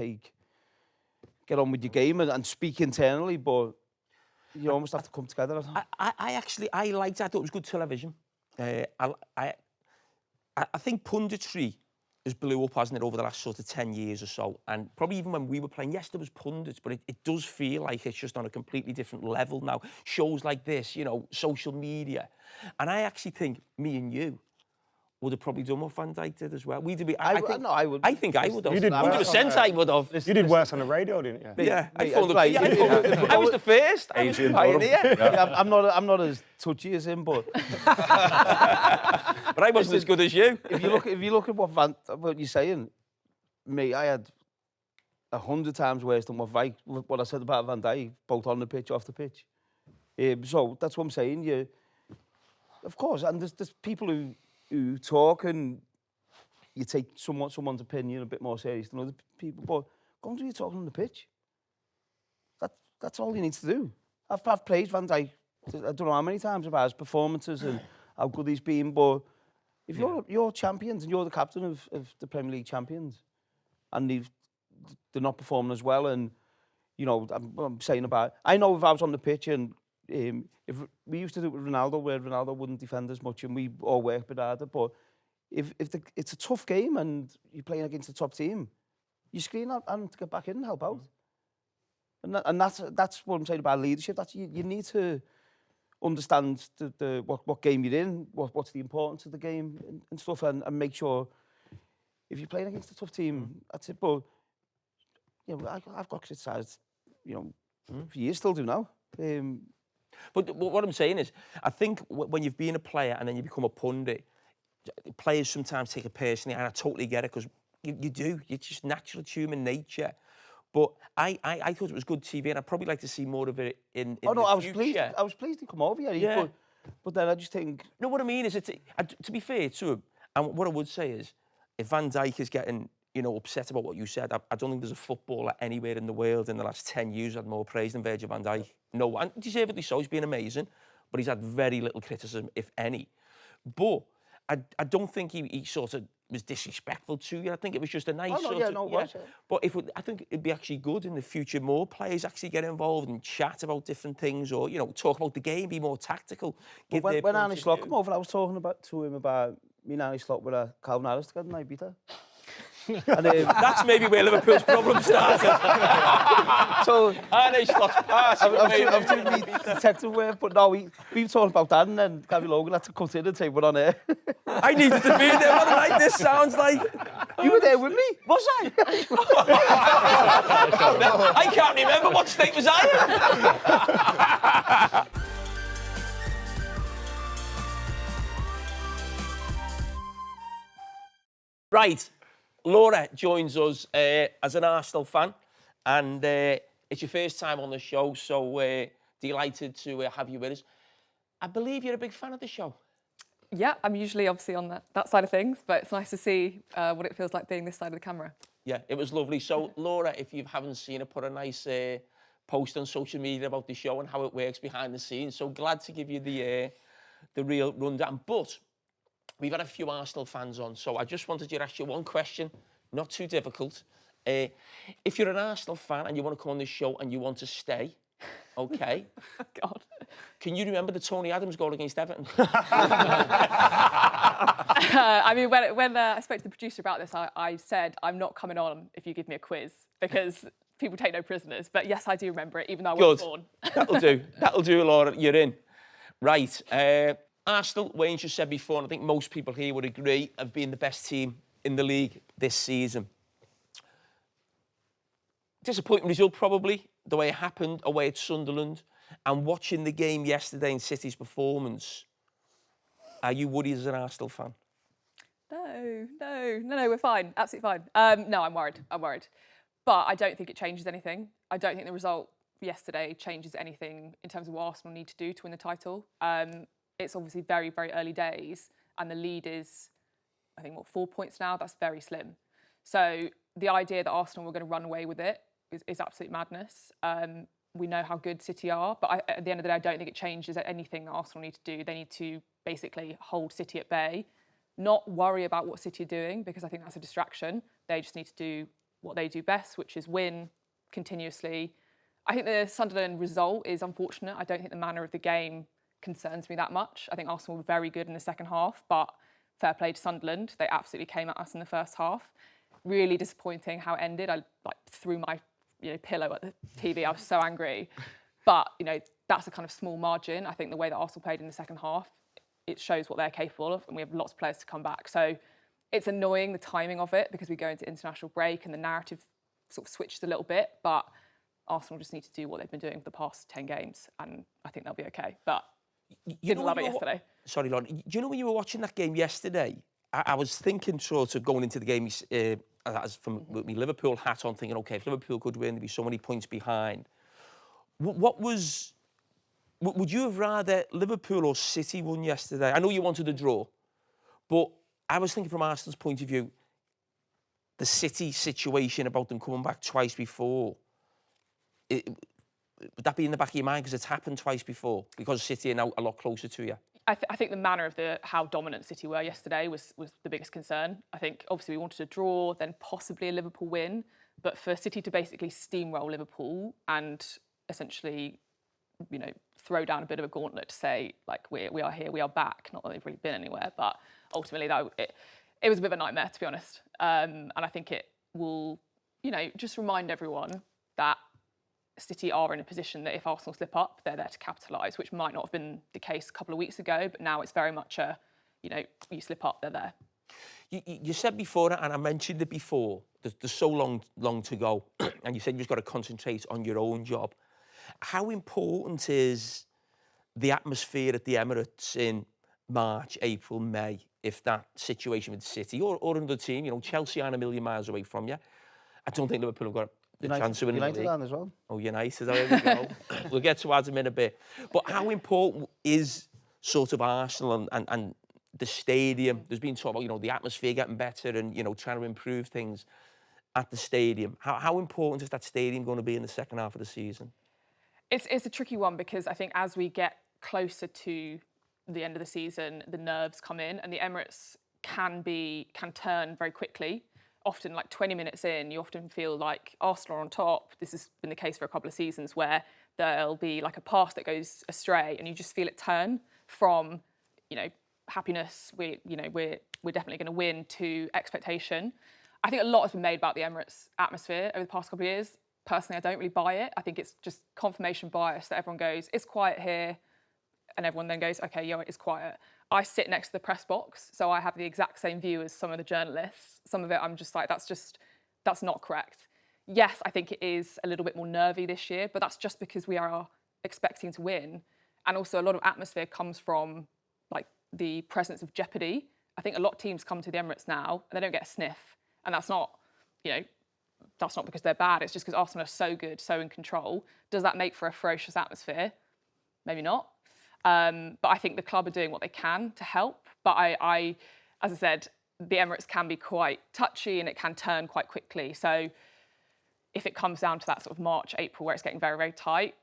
get on with your game and speak internally, but you almost have to come together. I liked it. I thought it was good television. I think punditry has blew up, hasn't it, over the last sort of 10 years or so. And probably even when we were playing, yes, there was pundits, but it does feel like it's just on a completely different level now. Shows like this, you know, social media. And I actually think me and you would have probably done what Van Dijk did as well. I think I would have. You did 100% I would have. You did worse on the radio, didn't you? Yeah, I was the first. I was the pioneer. I'm not as touchy as him, but but I wasn't as good as you. If you look at what you're saying, me, I had 100 times worse than what I said about Van Dijk, both on the pitch, off the pitch. So that's what I'm saying. Of course, and there's people who talk and you take someone's opinion a bit more serious than other people, but go and do your talking on the pitch. That's all you need to do. I've praised Van Dijk, I don't know how many times, about his performances and how good he's been, but if you're champions and you're the captain of the Premier League champions, and they're not performing as well, and you know, I'm saying about, I know if I was on the pitch and if we used to do it with Ronaldo, where Ronaldo wouldn't defend as much and we all work a bit harder, but if it's a tough game and you're playing against a top team, you screen out and get back in and help out. And that's what I'm saying about leadership. That's you need to understand what game you're in, what's the importance of the game and stuff, and make sure if you're playing against a tough team, that's it. But you know, I've got criticised, you know, for years, still do now. But what I'm saying is, I think when you've been a player and then you become a pundit, players sometimes take it personally, and I totally get it, because you do. It's just natural, it's human nature. But I thought it was good TV, and I'd probably like to see more of it in the future. I was pleased to come over here. But then I just think... No, what I mean is, to be fair to him, and what I would say is, if Van Dijk is getting, you know, upset about what you said, I don't think there's a footballer anywhere in the world in the last 10 years who had more praise than Virgil van Dijk. No, and deservedly so, he's been amazing, but he's had very little criticism, if any. But I don't think he sort of was disrespectful to you. I think it was just a nice But I think it'd be actually good in the future, more players actually get involved and chat about different things, or, you know, talk about the game, be more tactical. When Arne Slot came over, I was talking to him about me and Arne Slot with a Calvin Harris together, and I beat her. And, that's maybe where Liverpool's problem started. So Arne Slot's pass. I'm doing me detective work, but no, we were talking about that, and then Gary Logan had to cut in and say, we're on air. I needed to be there. What like this sounds like. You were there with me? Was I? I can't remember what state was I in. Right, Laura joins us as an Arsenal fan, and it's your first time on the show, so delighted to have you with us. I believe you're a big fan of the show. Yeah, I'm usually obviously on that side of things, but it's nice to see what it feels like being this side of the camera. Yeah, it was lovely. So, Laura, if you haven't seen it, put a nice post on social media about the show and how it works behind the scenes. So glad to give you the real rundown. But we've had a few Arsenal fans on, so I just wanted to ask you one question, not too difficult. If you're an Arsenal fan and you want to come on this show and you want to stay, okay. God. Can you remember the Tony Adams goal against Everton? I mean, when I spoke to the producer about this, I said, I'm not coming on if you give me a quiz, because people take no prisoners. But yes, I do remember it, even though I wasn't born. That'll do. That'll do, Laura. You're in. Right. Arsenal, Wayne just said before, and I think most people here would agree, have been the best team in the league this season. Disappointing result, probably, the way it happened away at Sunderland. And watching the game yesterday in City's performance, are you worried as an Arsenal fan? No, we're fine. Absolutely fine. No, I'm worried. But I don't think it changes anything. I don't think the result yesterday changes anything in terms of what Arsenal need to do to win the title. It's obviously very, very early days, and the lead is, I think, 4 points now? That's very slim. So the idea that Arsenal were going to run away with it is absolute madness. We know how good City are, but at the end of the day, I don't think it changes anything that Arsenal need to do. They need to basically hold City at bay, not worry about what City are doing, because I think that's a distraction. They just need to do what they do best, which is win continuously. I think the Sunderland result is unfortunate. I don't think the manner of the game concerns me that much. I think Arsenal were very good in the second half, but fair play to Sunderland. They absolutely came at us in the first half. Really disappointing how it ended. I threw my pillow at the TV. I was so angry. But, that's a kind of small margin. I think the way that Arsenal played in the second half, it shows what they're capable of, and we have lots of players to come back. So it's annoying, the timing of it, because we go into international break and the narrative sort of switches a little bit, but Arsenal just need to do what they've been doing for the past 10 games, and I think they'll be okay. But didn't love it yesterday. Sorry, Lauren. Do you know when you were watching that game yesterday, I was thinking sort of going into the game with my Liverpool hat on, thinking, OK, if Liverpool could win, there'd be so many points behind. Would you have rather Liverpool or City won yesterday? I know you wanted a draw, but I was thinking from Arsenal's point of view, the City situation about them coming back twice before, would that be in the back of your mind because it's happened twice before, because City are now a lot closer to you? I think the manner of how dominant City were yesterday was the biggest concern. I think obviously we wanted a draw, then possibly a Liverpool win, but for City to basically steamroll Liverpool and essentially, throw down a bit of a gauntlet to say, we are here, we are back. Not that they've really been anywhere, but ultimately it was a bit of a nightmare, to be honest. And I think it will, just remind everyone that City are in a position that if Arsenal slip up, they're there to capitalise, which might not have been the case a couple of weeks ago, but now it's very much you slip up, they're there. You said before, and I mentioned it before, there's so long to go, and you said you've just got to concentrate on your own job. How important is the atmosphere at the Emirates in March, April, May, if that situation with City or another team, Chelsea aren't a million miles away from you? I don't think Liverpool have got the chance of winning the league. United as well. Oh, United, there we go. We'll get to Adam in a bit. But how important is sort of Arsenal and the stadium? There's been talk about, the atmosphere getting better and, trying to improve things at the stadium. How important is that stadium going to be in the second half of the season? It's a tricky one, because I think as we get closer to the end of the season, the nerves come in, and the Emirates can turn very quickly. Often, 20 minutes in, you often feel like Arsenal are on top. This has been the case for a couple of seasons, where there'll be a pass that goes astray, and you just feel it turn from, happiness. We're definitely going to win, to expectation. I think a lot has been made about the Emirates atmosphere over the past couple of years. Personally, I don't really buy it. I think it's just confirmation bias that everyone goes, it's quiet here, and everyone then goes, OK, it is quiet. I sit next to the press box, so I have the exact same view as some of the journalists. Some of it, I'm just like, that's not correct. Yes, I think it is a little bit more nervy this year, but that's just because we are expecting to win. And also a lot of atmosphere comes from the presence of jeopardy. I think a lot of teams come to the Emirates now and they don't get a sniff. And that's not, that's not because they're bad. It's just because Arsenal are so good, so in control. Does that make for a ferocious atmosphere? Maybe not. But I think the club are doing what they can to help. But I, as I said, the Emirates can be quite touchy and it can turn quite quickly. So if it comes down to that sort of March, April, where it's getting very, very tight,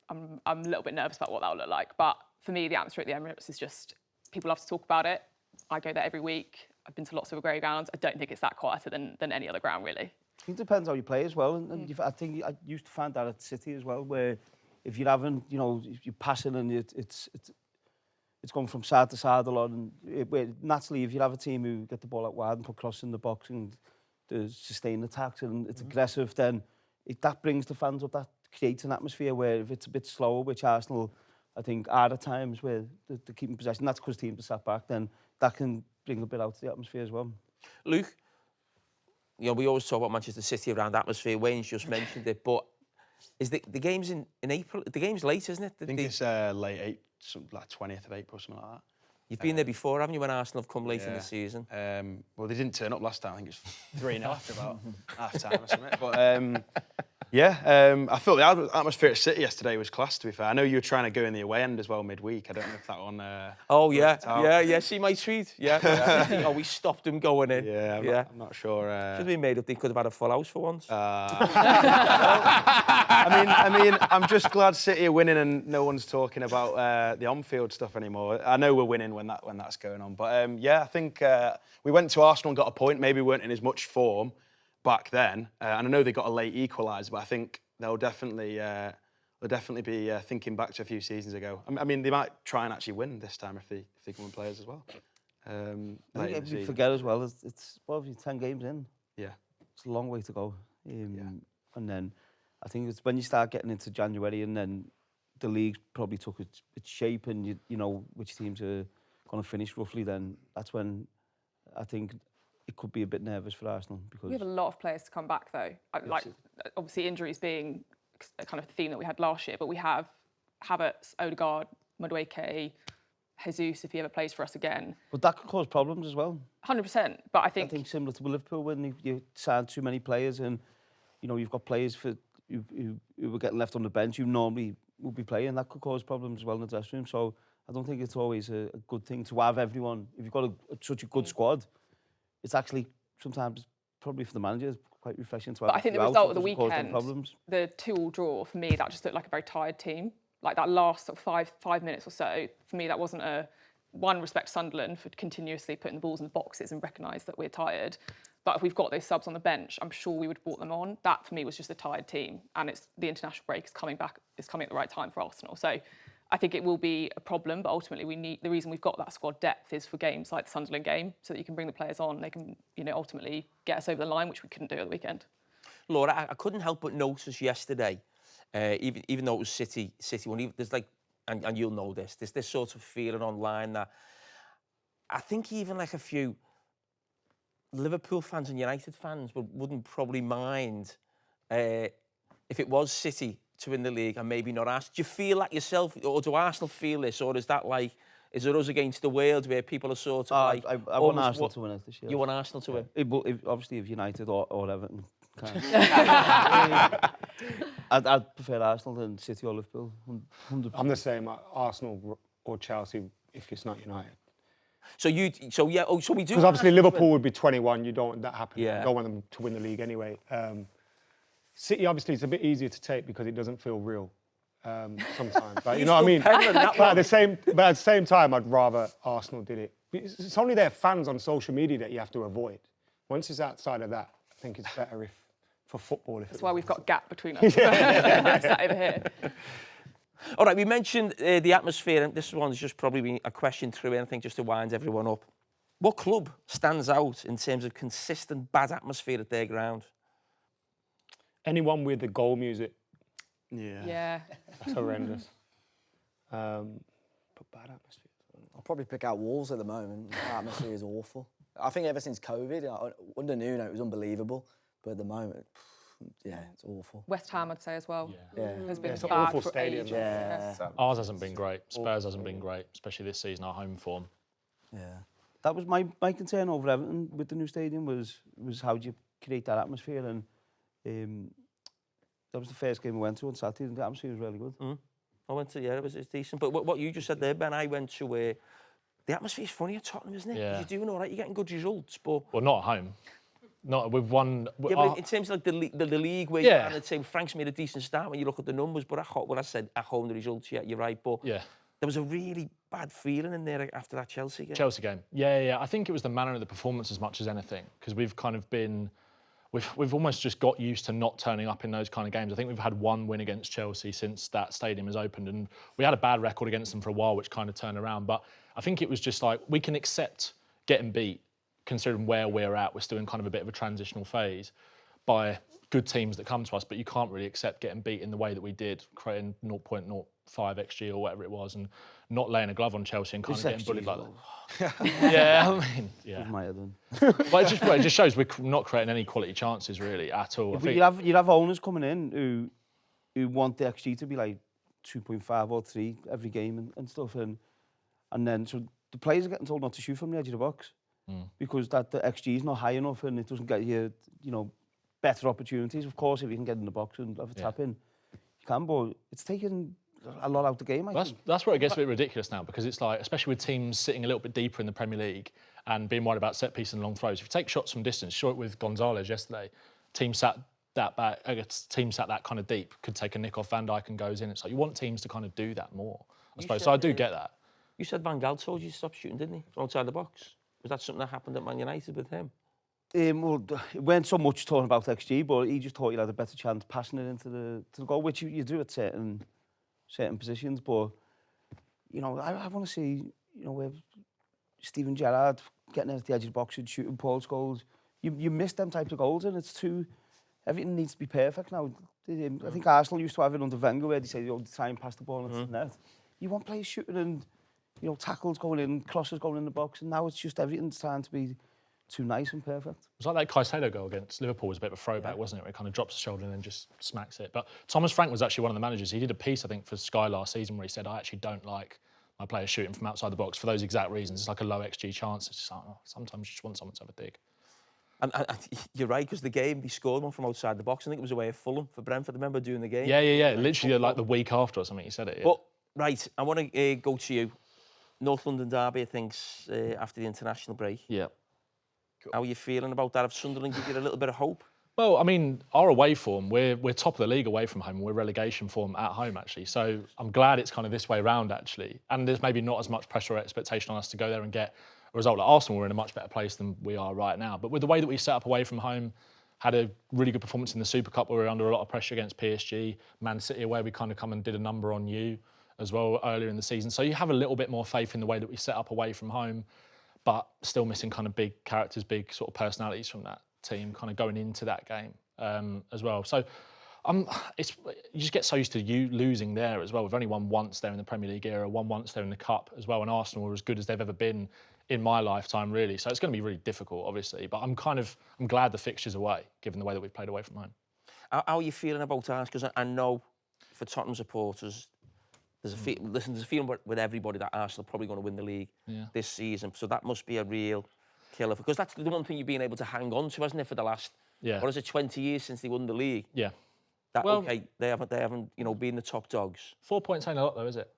I'm a little bit nervous about what that will look like. But for me, the atmosphere at the Emirates is just, people love to talk about it. I go there every week. I've been to lots of grey grounds. I don't think it's that quieter than any other ground, really. It depends how you play as well. And I think I used to find that at City as well, where if you're having, if you're passing and it's going from side to side a lot, and naturally, if you have a team who get the ball out wide and put cross in the box and there's sustained attacks and it's aggressive, then that brings the fans up. That creates an atmosphere where if it's a bit slower, which Arsenal, I think, are at times where they're keeping possession, that's because teams are sat back, then that can bring a bit out of the atmosphere as well. Luke, we always talk about Manchester City around atmosphere. Wayne's just mentioned it, but is the game's in April? The game's late, isn't it? I think it's late, something like 20th of April, something like that. You've been there before, haven't you, when Arsenal have come late in Yeah. the season? Well, they didn't turn up last time. I think it was 3-0 after about half time or something. But I thought the atmosphere at City yesterday was class, to be fair. I know you were trying to go in the away end as well midweek. I don't know if that one. Oh, yeah. worked out. Yeah. See my tweet? Yeah. We stopped them going in. Yeah, I'm not sure. Should have been made up they could have had a full house for once. I mean, I'm just glad City are winning and no one's talking about the on-field stuff anymore. I know we're winning when that's going on, but I think we went to Arsenal and got a point. Maybe we weren't in as much form back then, and I know they got a late equaliser, but I think they'll definitely be thinking back to a few seasons ago. I mean, they might try and actually win this time if they come and play us as well. I think we forget as well, it's probably 10 games in. Yeah. It's a long way to go. And then I think it's when you start getting into January and then the league probably took its shape and you know which teams are going to finish roughly, then that's when I think it could be a bit nervous for Arsenal. Because we have a lot of players to come back though. Like, obviously injuries being a kind of theme that we had last year, but we have Havertz, Odegaard, Madueke, Jesus if he ever plays for us again. But that could cause problems as well. 100%. But I think similar to Liverpool when you sign too many players and you know you've got players who were getting left on the bench who normally would be playing. That could cause problems as well in the dressing room. So I don't think it's always a good thing to have everyone. If you've got such a good squad, it's actually sometimes probably for the manager it's quite refreshing to have. But I think the result of the weekend, the 2-2 draw for me, that just looked like a very tired team. Like that last sort of five minutes or so, for me that wasn't one respect Sunderland for continuously putting the balls in the boxes and recognise that we're tired. But if we've got those subs on the bench, I'm sure we would have brought them on. That for me was just a tired team, and it's the international break is coming back. It's coming at the right time for Arsenal. So I think it will be a problem, but ultimately the reason we've got that squad depth is for games like the Sunderland game, so that you can bring the players on. They can, ultimately get us over the line, which we couldn't do at the weekend. Laura, I couldn't help but notice yesterday, even though it was City one, there's like, and you'll know this, there's this sort of feeling online that I think even like a few Liverpool fans and United fans wouldn't probably mind if it was City to win the league and maybe not Arsenal. Do you feel that yourself, or do Arsenal feel this, or is that like, is it us against the world where people are sort of like... I want Arsenal to win it this year. You want Arsenal to win? Obviously, if United or Everton can. I'd prefer Arsenal than City or Liverpool. 100%. I'm the same, Arsenal or Chelsea if it's not United. So we do... Because obviously Liverpool would be 21, you don't want that happen. Yeah. You don't want them to win the league anyway. City, obviously, it's a bit easier to take because it doesn't feel real sometimes. But you know what I mean? But at the same time, I'd rather Arsenal did it. It's only their fans on social media that you have to avoid. Once it's outside of that, I think it's better for football. That's why we've got a gap between us. Sat over here. All right, we mentioned the atmosphere, and this one's just probably been a question through anything just to wind everyone up. What club stands out in terms of consistent bad atmosphere at their ground? Anyone with the goal music. Yeah. That's horrendous. But bad atmosphere. I'll probably pick out Wolves at the moment. The atmosphere is awful. I think ever since COVID, under Nuno, it was unbelievable. But at the moment, it's awful. West Ham, I'd say as well. Yeah. Has been it's an bad awful for stadium. ages. Yeah. Ours hasn't been great. Spurs hasn't been great, especially this season, our home form. Yeah. That was my concern over Everton with the new stadium was how do you create that atmosphere, and that was the first game we went to on Saturday, and the atmosphere was really good. I went to, it's decent. But what you just said there, Ben, I went to where the atmosphere's funny at Tottenham, isn't it? Yeah. You're doing all right, you're getting good results, but... Well, not at home. Not with one... Yeah, but in terms of like the league where you're at the team, Frank's made a decent start when you look at the numbers, but when I said at home the results, you're right, but there was a really bad feeling in there after that Chelsea game. Yeah. I think it was the manner of the performance as much as anything, because we've kind of been... We've almost just got used to not turning up in those kind of games. I think we've had one win against Chelsea since that stadium has opened, and we had a bad record against them for a while, which kind of turned around. But I think it was just like, we can accept getting beat, considering where we're at. We're still in kind of a bit of a transitional phase by good teams that come to us, but you can't really accept getting beat in the way that we did, creating 0.05 XG or whatever it was, and not laying a glove on Chelsea and kind of getting bullied like that. Might have done. Well, it just shows we're not creating any quality chances really at all. But you'd have owners coming in who want the XG to be like 2.5 or 3 every game and stuff, and then so the players are getting told not to shoot from the edge of the box because the XG is not high enough and it doesn't get you, better opportunities. Of course, if you can get in the box and have a tap in, you can, but it's taken a lot out of the game, I think. That's where it gets a bit ridiculous now, because it's like, especially with teams sitting a little bit deeper in the Premier League and being worried about set piece and long throws. If you take shots from distance, saw it with Gonzalez yesterday, team sat that back, team sat that kind of deep, could take a nick off Van Dijk and goes in. It's like you want teams to kind of do that more, I suppose. So I do get that. You said Van Gaal told you to stop shooting, didn't he? From outside the box. Was that something that happened at Man United with him? Well, it weren't so much talking about XG, but he just thought you had a better chance passing it into the goal, which you do at certain positions. But I want to see where Steven Gerrard getting in at the edge of the box and shooting Paul's goals. You miss them types of goals, and it's too. Everything needs to be perfect now. I think Arsenal used to have it under Wenger, where they say try and pass the ball into the net. You want players shooting and tackles going in, crosses going in the box, and now it's just everything's trying to be too nice and perfect. It was like that Caicedo goal against Liverpool was a bit of a throwback, wasn't it? Where he kind of drops the shoulder and then just smacks it. But Thomas Frank was actually one of the managers. He did a piece, I think, for Sky last season where he said, I actually don't like my players shooting from outside the box for those exact reasons. It's like a low XG chance. It's just like, sometimes you just want someone to have a dig. And you're right, because the game, they scored one from outside the box. I think it was away at Fulham for Brentford. I remember doing the game. Yeah. Literally like the week after or something, he said it. Yeah. But, right, I want to go to you. North London derby, I think, after the international break. Yeah. How are you feeling about that? Have Sunderland give you a little bit of hope? Well, I mean, our away form, we're top of the league away from home. We're relegation form at home, actually. So I'm glad it's kind of this way round, actually. And there's maybe not as much pressure or expectation on us to go there and get a result. Like Arsenal, we're in a much better place than we are right now. But with the way that we set up away from home, had a really good performance in the Super Cup where we were under a lot of pressure against PSG. Man City away, we kind of come and did a number on you as well earlier in the season. So you have a little bit more faith in the way that we set up away from home, but still missing kind of big characters, big sort of personalities from that team kind of going into that game as well. So you just get so used to you losing there as well. We've only won once there in the Premier League era, won once there in the Cup as well, and Arsenal were as good as they've ever been in my lifetime, really. So it's going to be really difficult, obviously, but I'm glad the fixture's away, given the way that we've played away from home. How are you feeling about Arsenal? Because I know for Tottenham supporters, there's a feeling with everybody that Arsenal are probably going to win the league this season. So that must be a real killer, because that's the one thing you've been able to hang on to, hasn't it, for the last 20 years since they won the league? Yeah. They haven't been the top dogs. 4 points ain't a lot though, is it?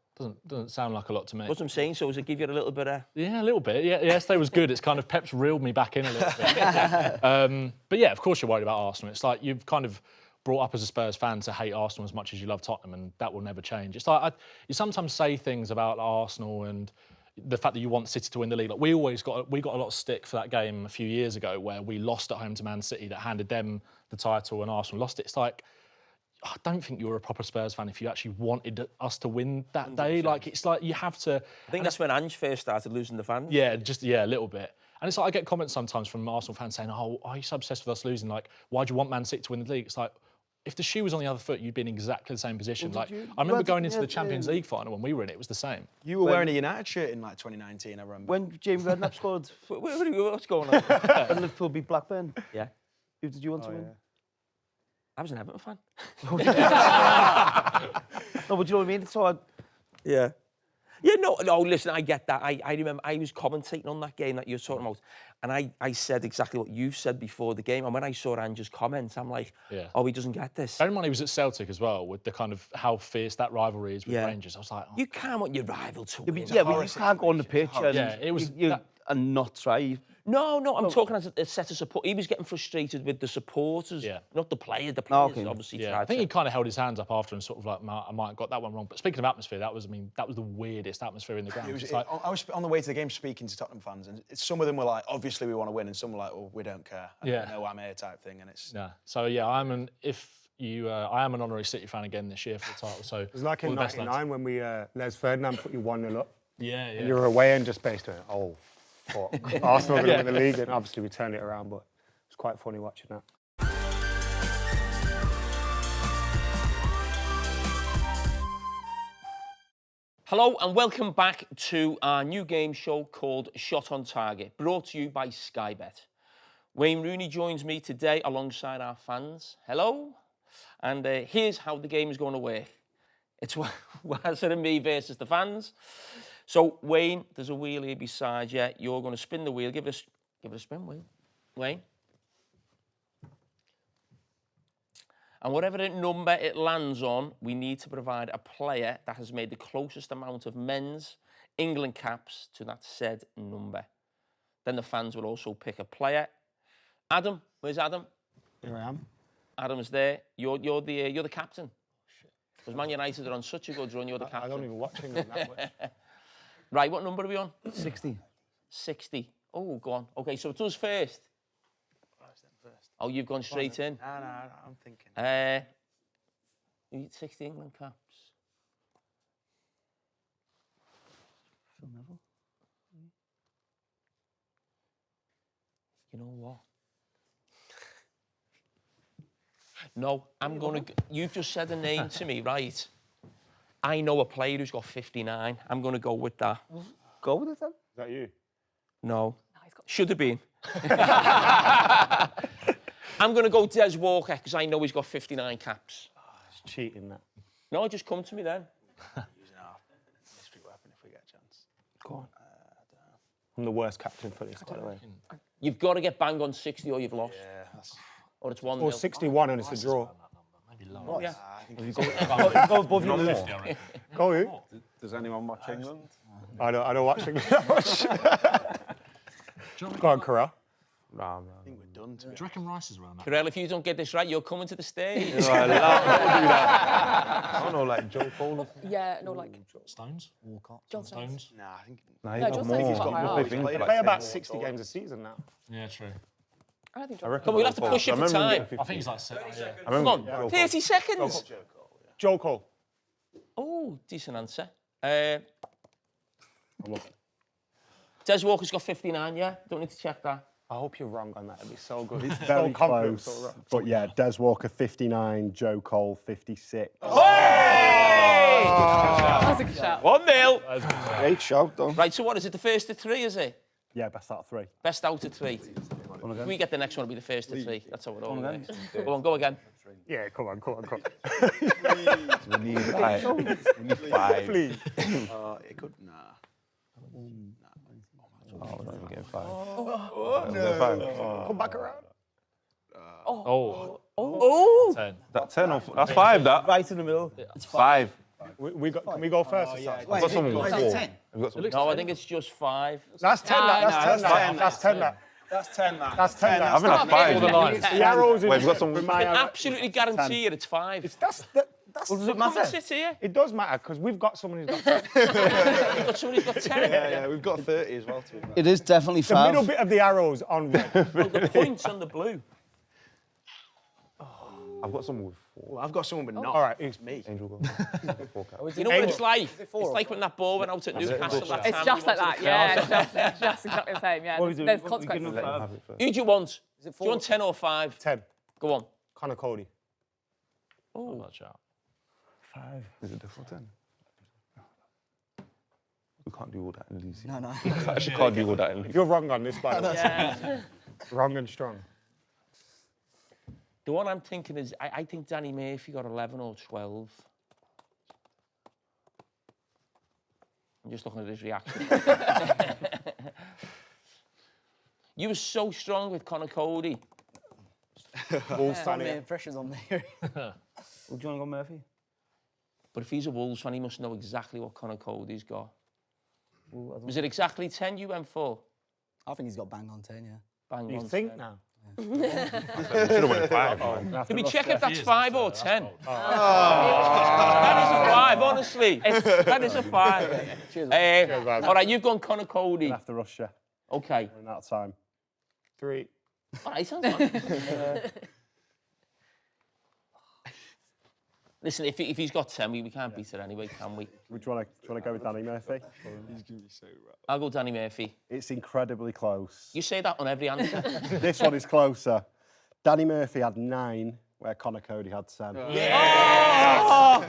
Doesn't sound like a lot to me. That's what I'm saying. So does it give you a little bit of? Yeah, a little bit. Yeah, yesterday was good. It's kind of Pep's reeled me back in a little bit. But yeah, of course you're worried about Arsenal. It's like you've kind of brought up as a Spurs fan to hate Arsenal as much as you love Tottenham, and that will never change. It's like you sometimes say things about Arsenal and the fact that you want City to win the league. Like we got a lot of stick for that game a few years ago where we lost at home to Man City that handed them the title and Arsenal lost it. It's like, I don't think you were a proper Spurs fan if you actually wanted us to win that 100%. Day. Like it's like you have to. I think that's when Ange first started losing the fans. Yeah, a little bit. And it's like I get comments sometimes from Arsenal fans saying, "Oh, are you so obsessed with us losing? Like, why do you want Man City to win the league?" It's like, if the shoe was on the other foot, you'd be in exactly the same position. Well, I remember going into the Champions League final when we were in it. It was the same. You were wearing a United shirt in like 2019, I remember. When James Redknapp scored. What's going on? When Liverpool beat Blackburn. Yeah. Who did you want to win? Yeah. I was an Everton fan. No, but you know what I mean? It's hard. Yeah. Yeah, no, listen, I get that. I remember I was commentating on that game that you're talking about, and I said exactly what you've said before the game. And when I saw Ange's comments, I'm like, he doesn't get this. Bear in mind he was at Celtic as well, with the kind of how fierce that rivalry is with Rangers. I was like, you can't want your rival to win. But you can't go on the pitch and not try. No, I'm talking as a set of support. He was getting frustrated with the supporters, not the players. The players obviously tried. I think he kind of held his hands up after and sort of like, I might have got that one wrong. But speaking of atmosphere, that was the weirdest atmosphere in the ground. I was on the way to the game speaking to Tottenham fans, and some of them were like, obviously we want to win, and some were like, oh, we don't care. I know I'm here type thing, and it's. Yeah. So yeah, I am an honorary City fan again this year for the title. So it was like in '99 when we Les Ferdinand put you 1-0 up. Yeah. And you were away and just based on fuck. Arsenal going to win the league, and obviously we turned it around, but it's quite funny watching that. Hello and welcome back to our new game show called Shot on Target, brought to you by Sky Bet. Wayne Rooney joins me today alongside our fans. Hello. And here's how the game is going to work. It's Wazza and me versus the fans. So, Wayne, there's a wheel here beside you. You're going to spin the wheel. Give it a spin, Wayne. And whatever number it lands on, we need to provide a player that has made the closest amount of men's England caps to that said number. Then the fans will also pick a player. Adam, where's Adam? Here I am. Adam's there. You're the captain. Because Man United are on such a good run, you're the captain. I don't even watch England that much. Right, what number are we on? 60. 60. Oh, go on. Okay, so it's us first. Oh, you've gone straight in. No, I'm thinking. 60 England caps. Phil Neville. You know what? No, I'm going to... You've just said a name to me, right? I know a player who's got 59. I'm going to go with that. Go with it then. Is that you? No. Should have been. I'm going to go Des Walker because I know he's got 59 caps. Oh, it's cheating, that. No, just come to me then. Using our mystery weapon if we get a chance. Go on. I'm the worst captain for this, by the way. You've got to get bang on 60 or you've lost. Yeah, that's... Or it's 1-0. Or 61 and it's a draw. Maybe lower. Yeah. Go above you. Go who? Does anyone watch England? I don't watch England that much. Go on, Karel. Nah, I think we're done to Do you reckon Rice is around that? Karel, if you don't get this right, you're coming to the stage. I don't know, like Joe Cole. Yeah, no, like Stones? Walcott. John Stones? Nah, I think... Nah, No, John Stones has got high Big thing Played for They play like about 10 60 games a season now. Yeah, true. I don't think I John. reckon Come on, we'll have to Joe push Cole. it for I remember him time. getting I think he's like 7. Yeah. I remember Come on, 30 seconds. Joe Cole. Oh, decent answer. Des Walker's got 59, yeah? Don't need to check that. I hope you're wrong on that. It'd be so good. It's very confident, close. so wrong. But yeah, Des Walker 59, Joe Cole 56. That was a good shout. 1-0. Great shout, though. Right, so what is it? The first of 3, is it? Yeah, best out of 3. Best out of 3. If we get the next one, it'll be the first of 3. That's how it all works. Go on, go again. Yeah, come on. We need 5. We need 5. Please. It could... Nah. Oh, we're not even getting 5. Come back around. Oh. Oh! 10. That's 10 or that's 5. That Right in the middle. It's 5. Can we go first? Or something? I've got someone with 4. Have you got someone? No, I think it's just 5. That's 10. That's 10. That's 10. That's 10, that. That's 10. I think that's 5. the lines. The arrows in Wait, we've got someone. I can absolutely guarantee you it's 5. That's Well, does it Come and matter? sit here. it does matter because we've got someone who's got 10. You've got somebody who's got 10. Yeah, we've got 30 as well, too. It is definitely The middle 5. bit of the arrows on red. Well, the point's on the blue. I've got someone with 4. Well, I've got someone but not. All right, it's Me. Angel go. 4 caps. You know what it's like? It's like when that ball went out at Newcastle that It's time. just like that, yeah. It's just exactly the same, yeah. There's consequences. Let him have it first. Who do you want? Is it Do you want 10 or 5? 10. Go on. Connor Cody. Oh, watch out. 5. Is it different 10? We can't do all that in Leeds. No, no. I actually can't do all that in Leeds. You're wrong on this, by the way. Yeah. Wrong and strong. The one I'm thinking is, I think Danny Murphy got 11 or 12. I'm just looking at his reaction. You were so strong with Connor Cody. Wolves fan Man, here. pressure's on me. Would you want to go Murphy? But if he's a Wolves fan, he must know exactly what Connor Cody's got. Was it exactly 10 you went for? I think he's got bang on 10, yeah. Bang You on think 10. now? We should have went 5. Can we check if that's 5 or 10? cold. That is a 5, honestly. That is a 5. All right, you've gone Connor Cody. After Russia, Okay. running out of time. 3. All right, sounds fine. Listen, if he's got 10, we can't beat it anyway, can we? Would you want to go with Danny Murphy? I'll go Danny Murphy. It's incredibly close. You say that on every answer. This one is closer. Danny Murphy had 9, where Connor Cody had 10. I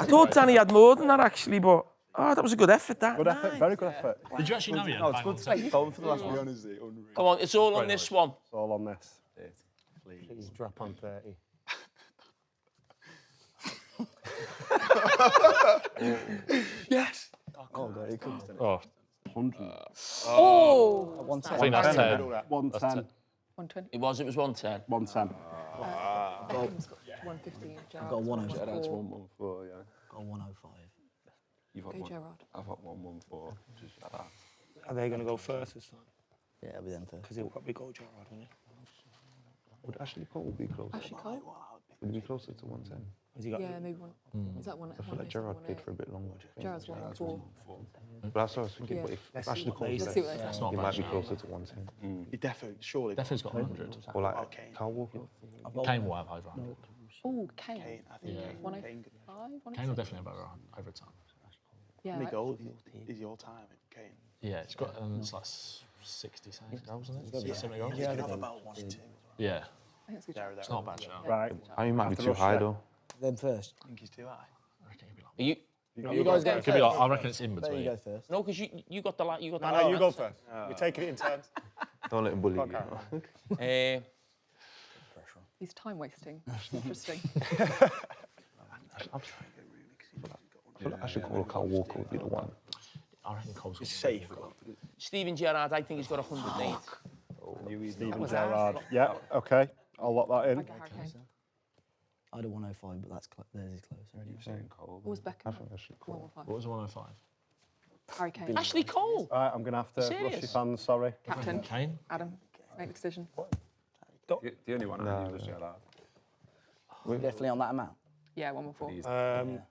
thought Danny had more than that, actually, but that was a good effort, that. Good effort, very good effort. Did you actually know you? No, it's good to keep going for the last one. Come on, it's all on this one. It's all on this. Please drop on 30. Yes. Oh, God, he couldn't. Oh, 100. Oh! I think that's 10. 110. 120. It was 110. 110. Beckham's got 115. I've got 104. That's 114, yeah. Got 105. You've got Go one. Gerrard. I've got 114. Just like that. Are they going to go first this time? Yeah, it'll be them first. Because he'll probably go Gerrard, won't he? Would Ashley Cole be close? Ashley Cole? Would he be closer to 110? Has he got? Yeah, maybe one. Is that one? I feel like Gerrard played for a bit longer. Gerrard's 104. But that's what I was thinking. Yeah. But if Ashley Cole's Let's see there, what they That's say. not he a might bad be shout. closer to 110. He definitely, surely. Definitely's got 100. Or like Kyle Walker. Kane will have over 100. Oh, Kane. I think Yeah. 105? Kane will definitely have over time. Yeah. How many right. goals is your time, Kane? Yeah, it's got it's like 60 goals, isn't it? 70 goals. Yeah, have about 1 or 2. Yeah, I think it's good. it's not a bad shout. Right. I mean, he might be After too Rush, high yeah. though. Them first. I think he's too high. I reckon it'll be like. Are you, You guys go It could be like, first. I reckon it's in Better you between. go first. no, because you got the you got the. No, you go first. We're taking it in turns. Don't let him bully Okay. you. He's time wasting. Interesting. I feel like Ashley Cole or Kyle Walker would be the one. I reckon Cole's It's safe. Steven Gerrard, I think he's got 108. Steven Gerrard. Yeah, okay. I'll lock that in. Okay, Harry Kane. I had a 105, but theirs is closer. Saying Cole. What was Beckham? I think Ashley Cole. 115. What was the 105? Harry Kane. Ashley Cole. All right, I'm going to have to Serious? rush your fans, sorry. Captain. Kane? Adam. Make the decision. The only one I knew was Gerrard. Definitely on that amount. Yeah, 114.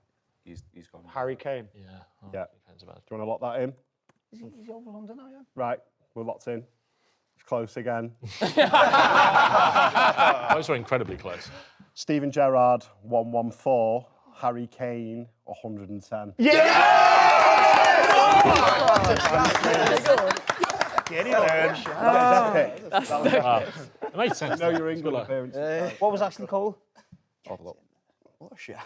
He's gone. Harry Kane. Yeah. Oh, Yeah. Kane's about. Do you want to lock that in? Is he over London now, yeah? Right, we're locked in. It's close again. Those were incredibly close. Steven Gerrard, 114. Harry Kane, 110. Get it on. That's epic. It made sense. Know though. your It's good England luck. appearance. What was Ashley Cole? What a shout.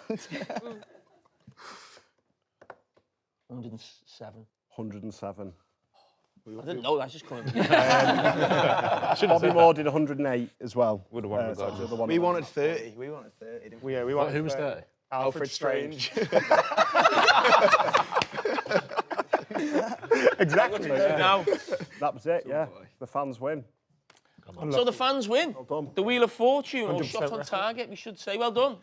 107. 107. I didn't know that's just coming. Bobby Moore did 108 as well. Would have won So regardless. the other one We that wanted 30. We wanted 30, didn't we? Yeah, we want Who was 30? Alfred Strange. Exactly. Now, That was it, yeah. The fans win. so the fans win. done. The Wheel of Fortune, or 100% shot on record. target, we should say. Well done.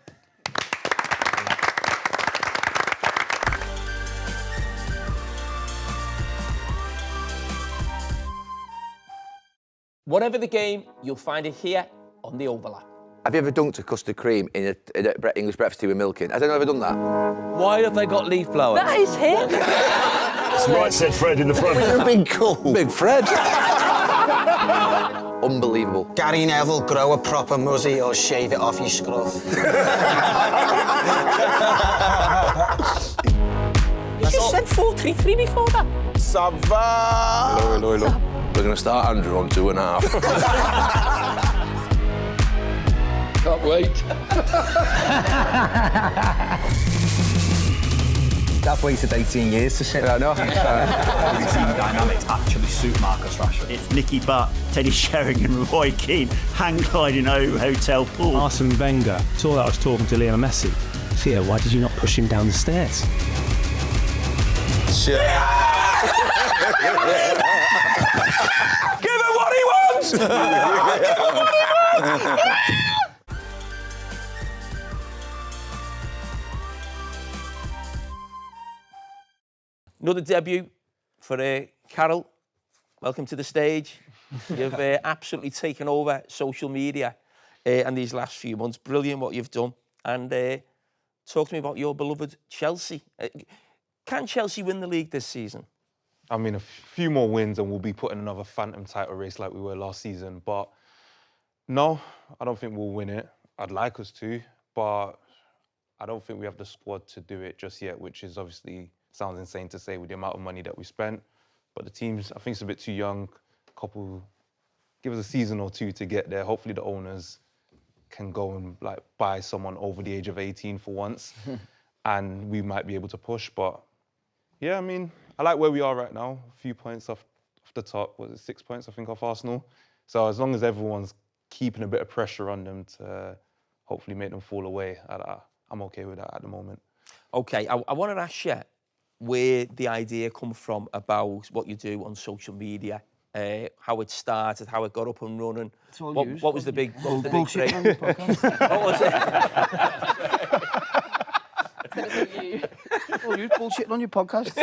Whatever the game, you'll find it here on The Overlap. Have you ever dunked a custard cream in a English breakfast tea with milk in? Has anyone ever done that? Why have they got leaf blowers? That is him. That's right, said Fred in the front. You're a big cool. Big Fred. Unbelievable. Gary Neville, grow a proper muzzy or shave it off your scruff. You just said 4-3-3 before that. Ça va? Hello. We're going to start Andrew on 2.5. Can't wait. I've waited 18 years to sit there. I know. The team dynamics actually suit Marcus Rashford. It's Nicky Butt, Teddy Sheringham, Roy Keane, hang gliding over hotel pool. Arsene Wenger saw that I was talking to Lionel Messi. Theo, why did you not push him down the stairs? Give him what he wants! Give him what he wants! Another debut for Karel. Welcome to the stage. You've absolutely taken over social media in these last few months. Brilliant what you've done. And talk to me about your beloved Chelsea. Can Chelsea win the league this season? I mean, a few more wins and we'll be put in another phantom title race like we were last season. But no, I don't think we'll win it. I'd like us to, but I don't think we have the squad to do it just yet, which is obviously sounds insane to say with the amount of money that we spent. But the teams, I think it's a bit too young. Give us a season or two to get there. Hopefully the owners can go and like buy someone over the age of 18 for once, and we might be able to push. But yeah, I mean, I like where we are right now. A few points off the top. Was it 6 points, I think, off Arsenal? So as long as everyone's keeping a bit of pressure on them to hopefully make them fall away, I'm okay with that at the moment. Okay, I want to ask you, where the idea come from about what you do on social media, how it started, how it got up and running. What was the big bullshit break? on your podcast? What was it? Well, you bullshitting on your podcast.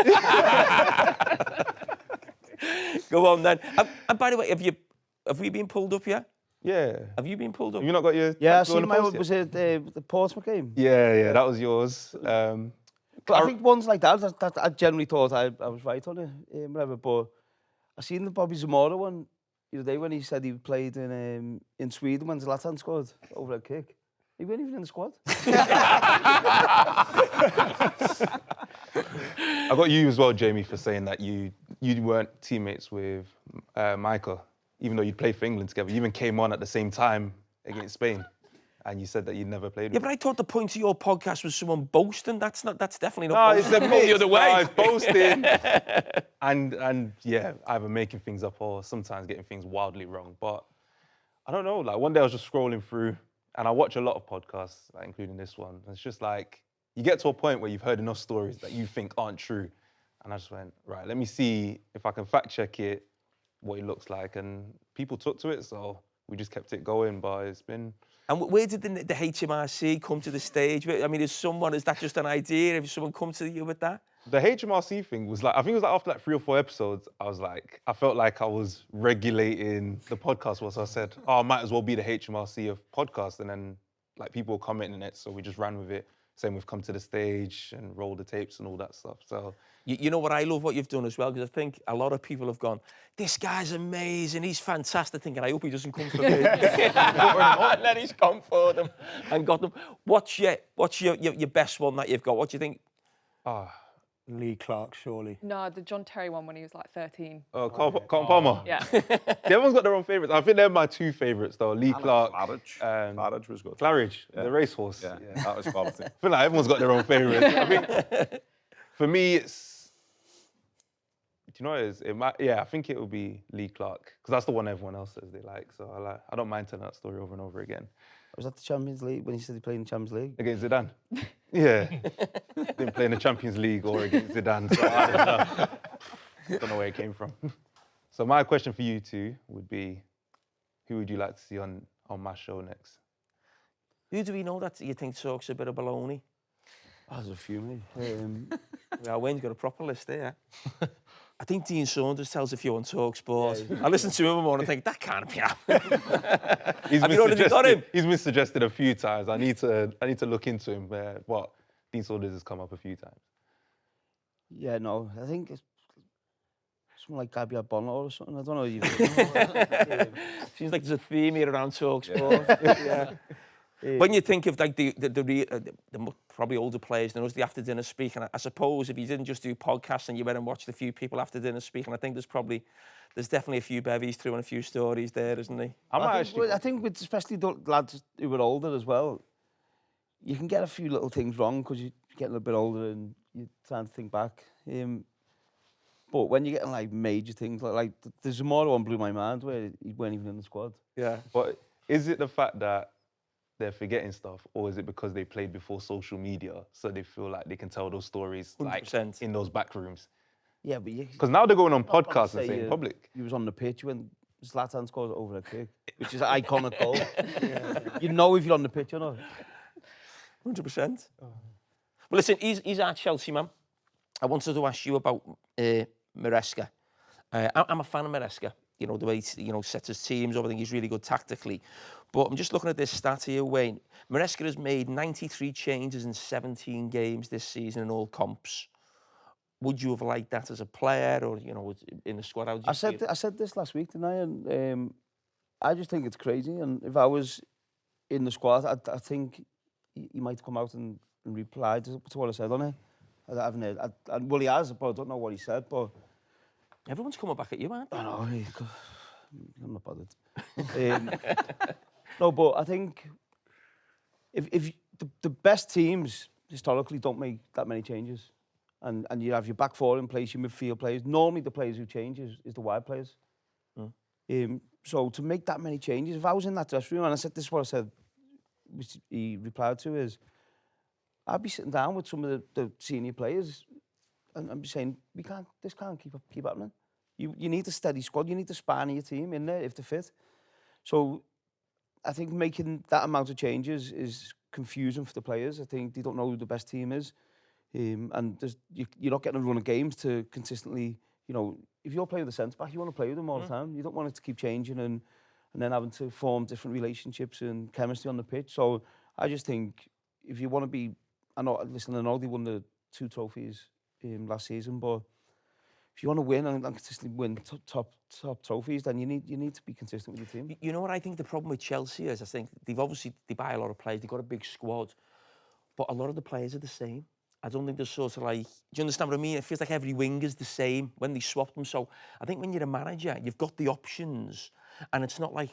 Go on then. And by the way, have we been pulled up yet? Yeah. Have you been pulled up? Have you not got your... Yeah, I tattoo on seen the my... post yet? Was it the Portsmouth game? Yeah, that was yours. But I think ones like that I generally thought I was right on it, whatever. But I seen the Bobby Zamora one the other day when he said he played in Sweden when Zlatan scored over a kick. He wasn't even in the squad. I got you as well, Jamie, for saying that you weren't teammates with Micah, even though you played for England together. You even came on at the same time against Spain, and you said that you'd never played with Yeah, him. but I thought the point of your podcast was someone boasting. That's definitely No, not it's boasting. the The other way. No, it's boasting. and yeah, either making things up or sometimes getting things wildly wrong. But I don't know, like one day I was just scrolling through, and I watch a lot of podcasts, like, including this one. And it's just like, you get to a point where you've heard enough stories that you think aren't true. And I just went, right, let me see if I can fact check it, what it looks like. And people took to it, so we just kept it going, but it's been... And where did the HMRC come to the stage? I mean, is that just an idea? Have someone come to you with that? The HMRC thing was like, I think it was like after like 3 or 4 episodes, I felt like I was regulating the podcast. So I said, oh, I might as well be the HMRC of podcast. And then like people were commenting it, so we just ran with it. Same with Come to the Stage and Roll the Tapes and all that stuff. So you know what, I love what you've done as well, because I think a lot of people have gone, this guy's amazing, he's fantastic, thinking, I hope he doesn't come for me. And then he's gone for them and got them. What's your best one that you've got? What do you think? Lee Clark, surely. No, the John Terry one when he was like 13. Oh, Carl Palmer. Yeah. Everyone's got their own favourites. I think they're my 2 favourites though. Lee Clark. Claridge was good. Claridge, the racehorse. Yeah, that was quality. I feel like everyone's got their own favourites. I think for me, it's... Do you know what it is? I think it would be Lee Clark, because that's the one everyone else says they like. So I don't mind telling that story over and over again. Was that the Champions League, when he said he played in the Champions League? Against Zidane. Yeah. Didn't play in the Champions League or against Zidane, so I don't know. Don't know where it came from. So my question for you two would be, who would you like to see on my show next? Who do we know that you think talks a bit of baloney? Oh, there's a few, mate. Yeah, Wayne's got a proper list there. I think Dean Saunders tells a few on TalkSport. Yeah, I listen to him more and think, that can't be happening. Have you already got him? He's been suggested a few times. I need to look into him. Dean Saunders has come up a few times. Yeah, no, I think it's something like Gabriel Bonner or something. I don't know. Seems like there's a theme here around TalkSport. Yeah. When you think of like the probably older players, the after dinner speak, and I suppose if you didn't just do podcasts and you went and watched a few people after dinner speak, and I think there's definitely a few bevies through and a few stories there, isn't there? I think with especially the lads who were older as well, you can get a few little things wrong because you're getting a bit older and you're trying to think back. But when you're getting like major things, like the Zamora one blew my mind where he weren't even in the squad. Yeah. But is it the fact that they're forgetting stuff, or is it because they played before social media, so they feel like they can tell those stories 100%. like in those back rooms? Yeah, but because now they're going on podcasts and saying in public. He was on the pitch when Zlatan scored over a kick, which is an iconic goal. You know if you're on the pitch or not. 100%. Well, listen, he's our Chelsea man. I wanted to ask you about Maresca. I'm a fan of Maresca. You know, the way he sets his teams up. I think he's really good tactically. But I'm just looking at this stat here, Wayne. Maresca has made 93 changes in 17 games this season in all comps. Would you have liked that as a player, or in the squad? How did you I said this last week, didn't I? And I just think it's crazy. And if I was in the squad, I think he might come out and reply to what I said on it. I haven't heard. Well, he has, but I don't know what he said. But everyone's coming back at you, aren't they? I know. I'm not bothered. No, but I think if the best teams historically don't make that many changes, and you have your back four in place, your midfield players, normally the players who change is the wide players. So to make that many changes, if I was in that dressing room, and I said this is what I said, which he replied to, is I'd be sitting down with some of the senior players and I'm saying this can't keep happening. You need a steady squad. You need the span of your team in there if they're fit. So I think making that amount of changes is confusing for the players. I think they don't know who the best team is, and you're not getting a run of games to consistently. If you're playing with the centre back, you want to play with them all the time. You don't want it to keep changing and then having to form different relationships and chemistry on the pitch. So I just think if you want to be, I know they won the 2 trophies last season, but if you want to win and consistently win top trophies, then you need to be consistent with your team. You know what I think the problem with Chelsea is? I think they buy a lot of players. They've got a big squad, but a lot of the players are the same. I don't think there's sort of like, do you understand what I mean? It feels like every wing is the same when they swap them. So I think when you're a manager, you've got the options, and it's not like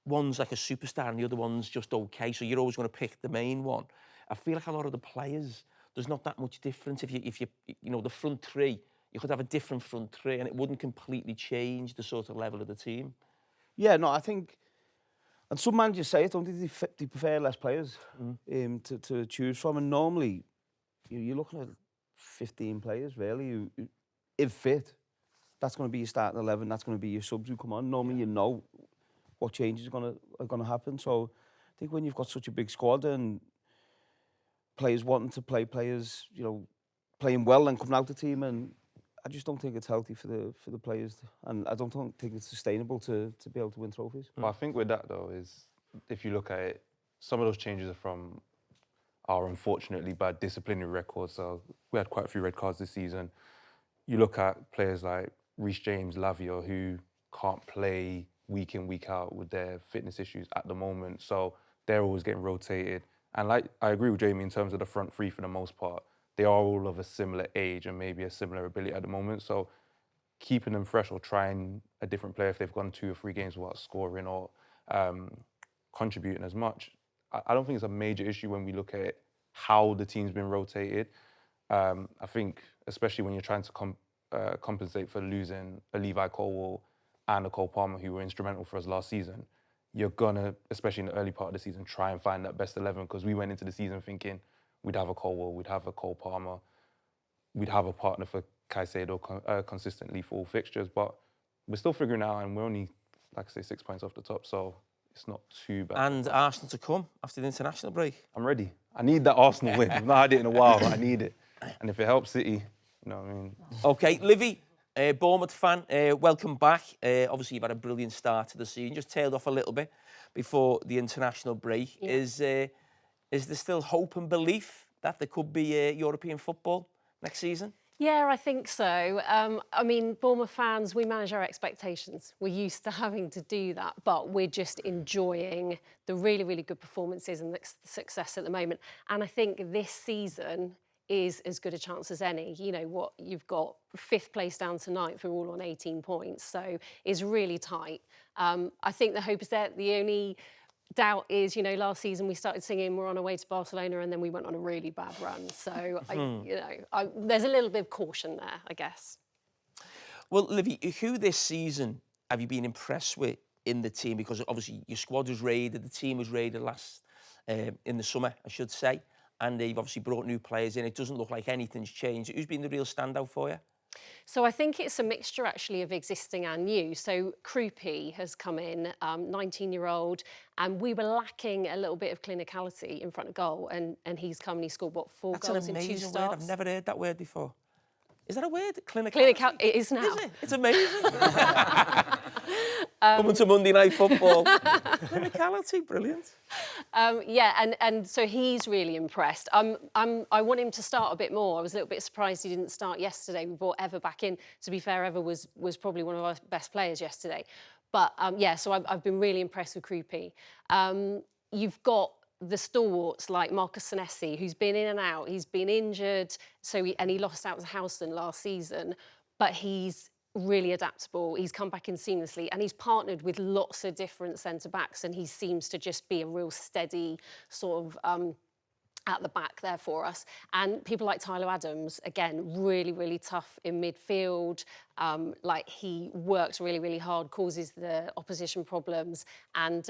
one's like a superstar and the other one's just okay. So you're always going to pick the main one. I feel like a lot of the players, there's not that much difference. If you the front three, you could have a different front three and it wouldn't completely change the sort of level of the team. Yeah, no, I think, and some managers say it, don't they prefer less players to choose from. And normally, you're looking at 15 players, really, who if fit, that's going to be your starting 11, that's going to be your subs who come on. Normally, you know what changes are going to happen. So I think when you've got such a big squad and players wanting to play, players, playing well and coming out the team, and I just don't think it's healthy for the players, and I don't think it's sustainable to be able to win trophies. But I think with that though is, if you look at it, some of those changes are from our unfortunately bad disciplinary records. So we had quite a few red cards this season. You look at players like Reece James, Lavia, who can't play week in, week out with their fitness issues at the moment. So they're always getting rotated. And like I agree with Jamie in terms of the front three for the most part. They are all of a similar age and maybe a similar ability at the moment. So keeping them fresh or trying a different player if they've gone 2 or 3 games without scoring or contributing as much, I don't think it's a major issue when we look at how the team's been rotated. I think, especially when you're trying to compensate for losing a Levi Colwill and a Cole Palmer, who were instrumental for us last season, you're gonna, especially in the early part of the season, try and find that best 11, because we went into the season thinking we'd have a Colwill, we'd have a Cole Palmer, we'd have a partner for Caicedo consistently for all fixtures, but we're still figuring out, and we're only, like I say, 6 points off the top, so it's not too bad. And Arsenal to come after the international break. I'm ready. I need that Arsenal win. I've not had it in a while, but I need it. And if it helps City, you know what I mean? OK, Livy, Bournemouth fan, welcome back. Obviously, you've had a brilliant start to the season. Just tailed off a little bit before the international break. Yeah. Is there still hope and belief that there could be European football next season? Yeah, I think so. I mean, Bournemouth fans, we manage our expectations. We're used to having to do that, but we're just enjoying the really, really good performances and the success at the moment. And I think this season is as good a chance as any. You know what, you've got 5th place down to 9th, we're all on 18 points, so it's really tight. I think the hope is there. The only doubt is, last season we started singing "We're on our way to Barcelona" and then we went on a really bad run. So, there's a little bit of caution there, I guess. Well, Livy, who this season have you been impressed with in the team? Because obviously your squad was raided, the team was raided in the summer, I should say, and they've obviously brought new players in. It doesn't look like anything's changed. Who's been the real standout for you? So I think it's a mixture actually of existing and new. So Krupi has come in, 19-year-old, and we were lacking a little bit of clinicality in front of goal, and he's come and he scored, 4 goals in 2 starts? That's an amazing word. I've never heard that word before. Is that a word? Clinicality? It is now. Is it? It's amazing. Coming to Monday Night Football. Clinicality, brilliant. And so he's really impressed. I want him to start a bit more. I was a little bit surprised he didn't start yesterday. We brought Eva back in. To be fair, Eva was probably one of our best players yesterday. But so I've been really impressed with Krupi. You've got the stalwarts like Marcus Senesi, who's been in and out. He's been injured, and he lost out to Houston last season, but he's really adaptable. He's come back in seamlessly, and he's partnered with lots of different centre-backs, and he seems to just be a real steady sort of at the back there for us. And people like Tyler Adams, again, really, really tough in midfield. He works really, really hard, causes the opposition problems, and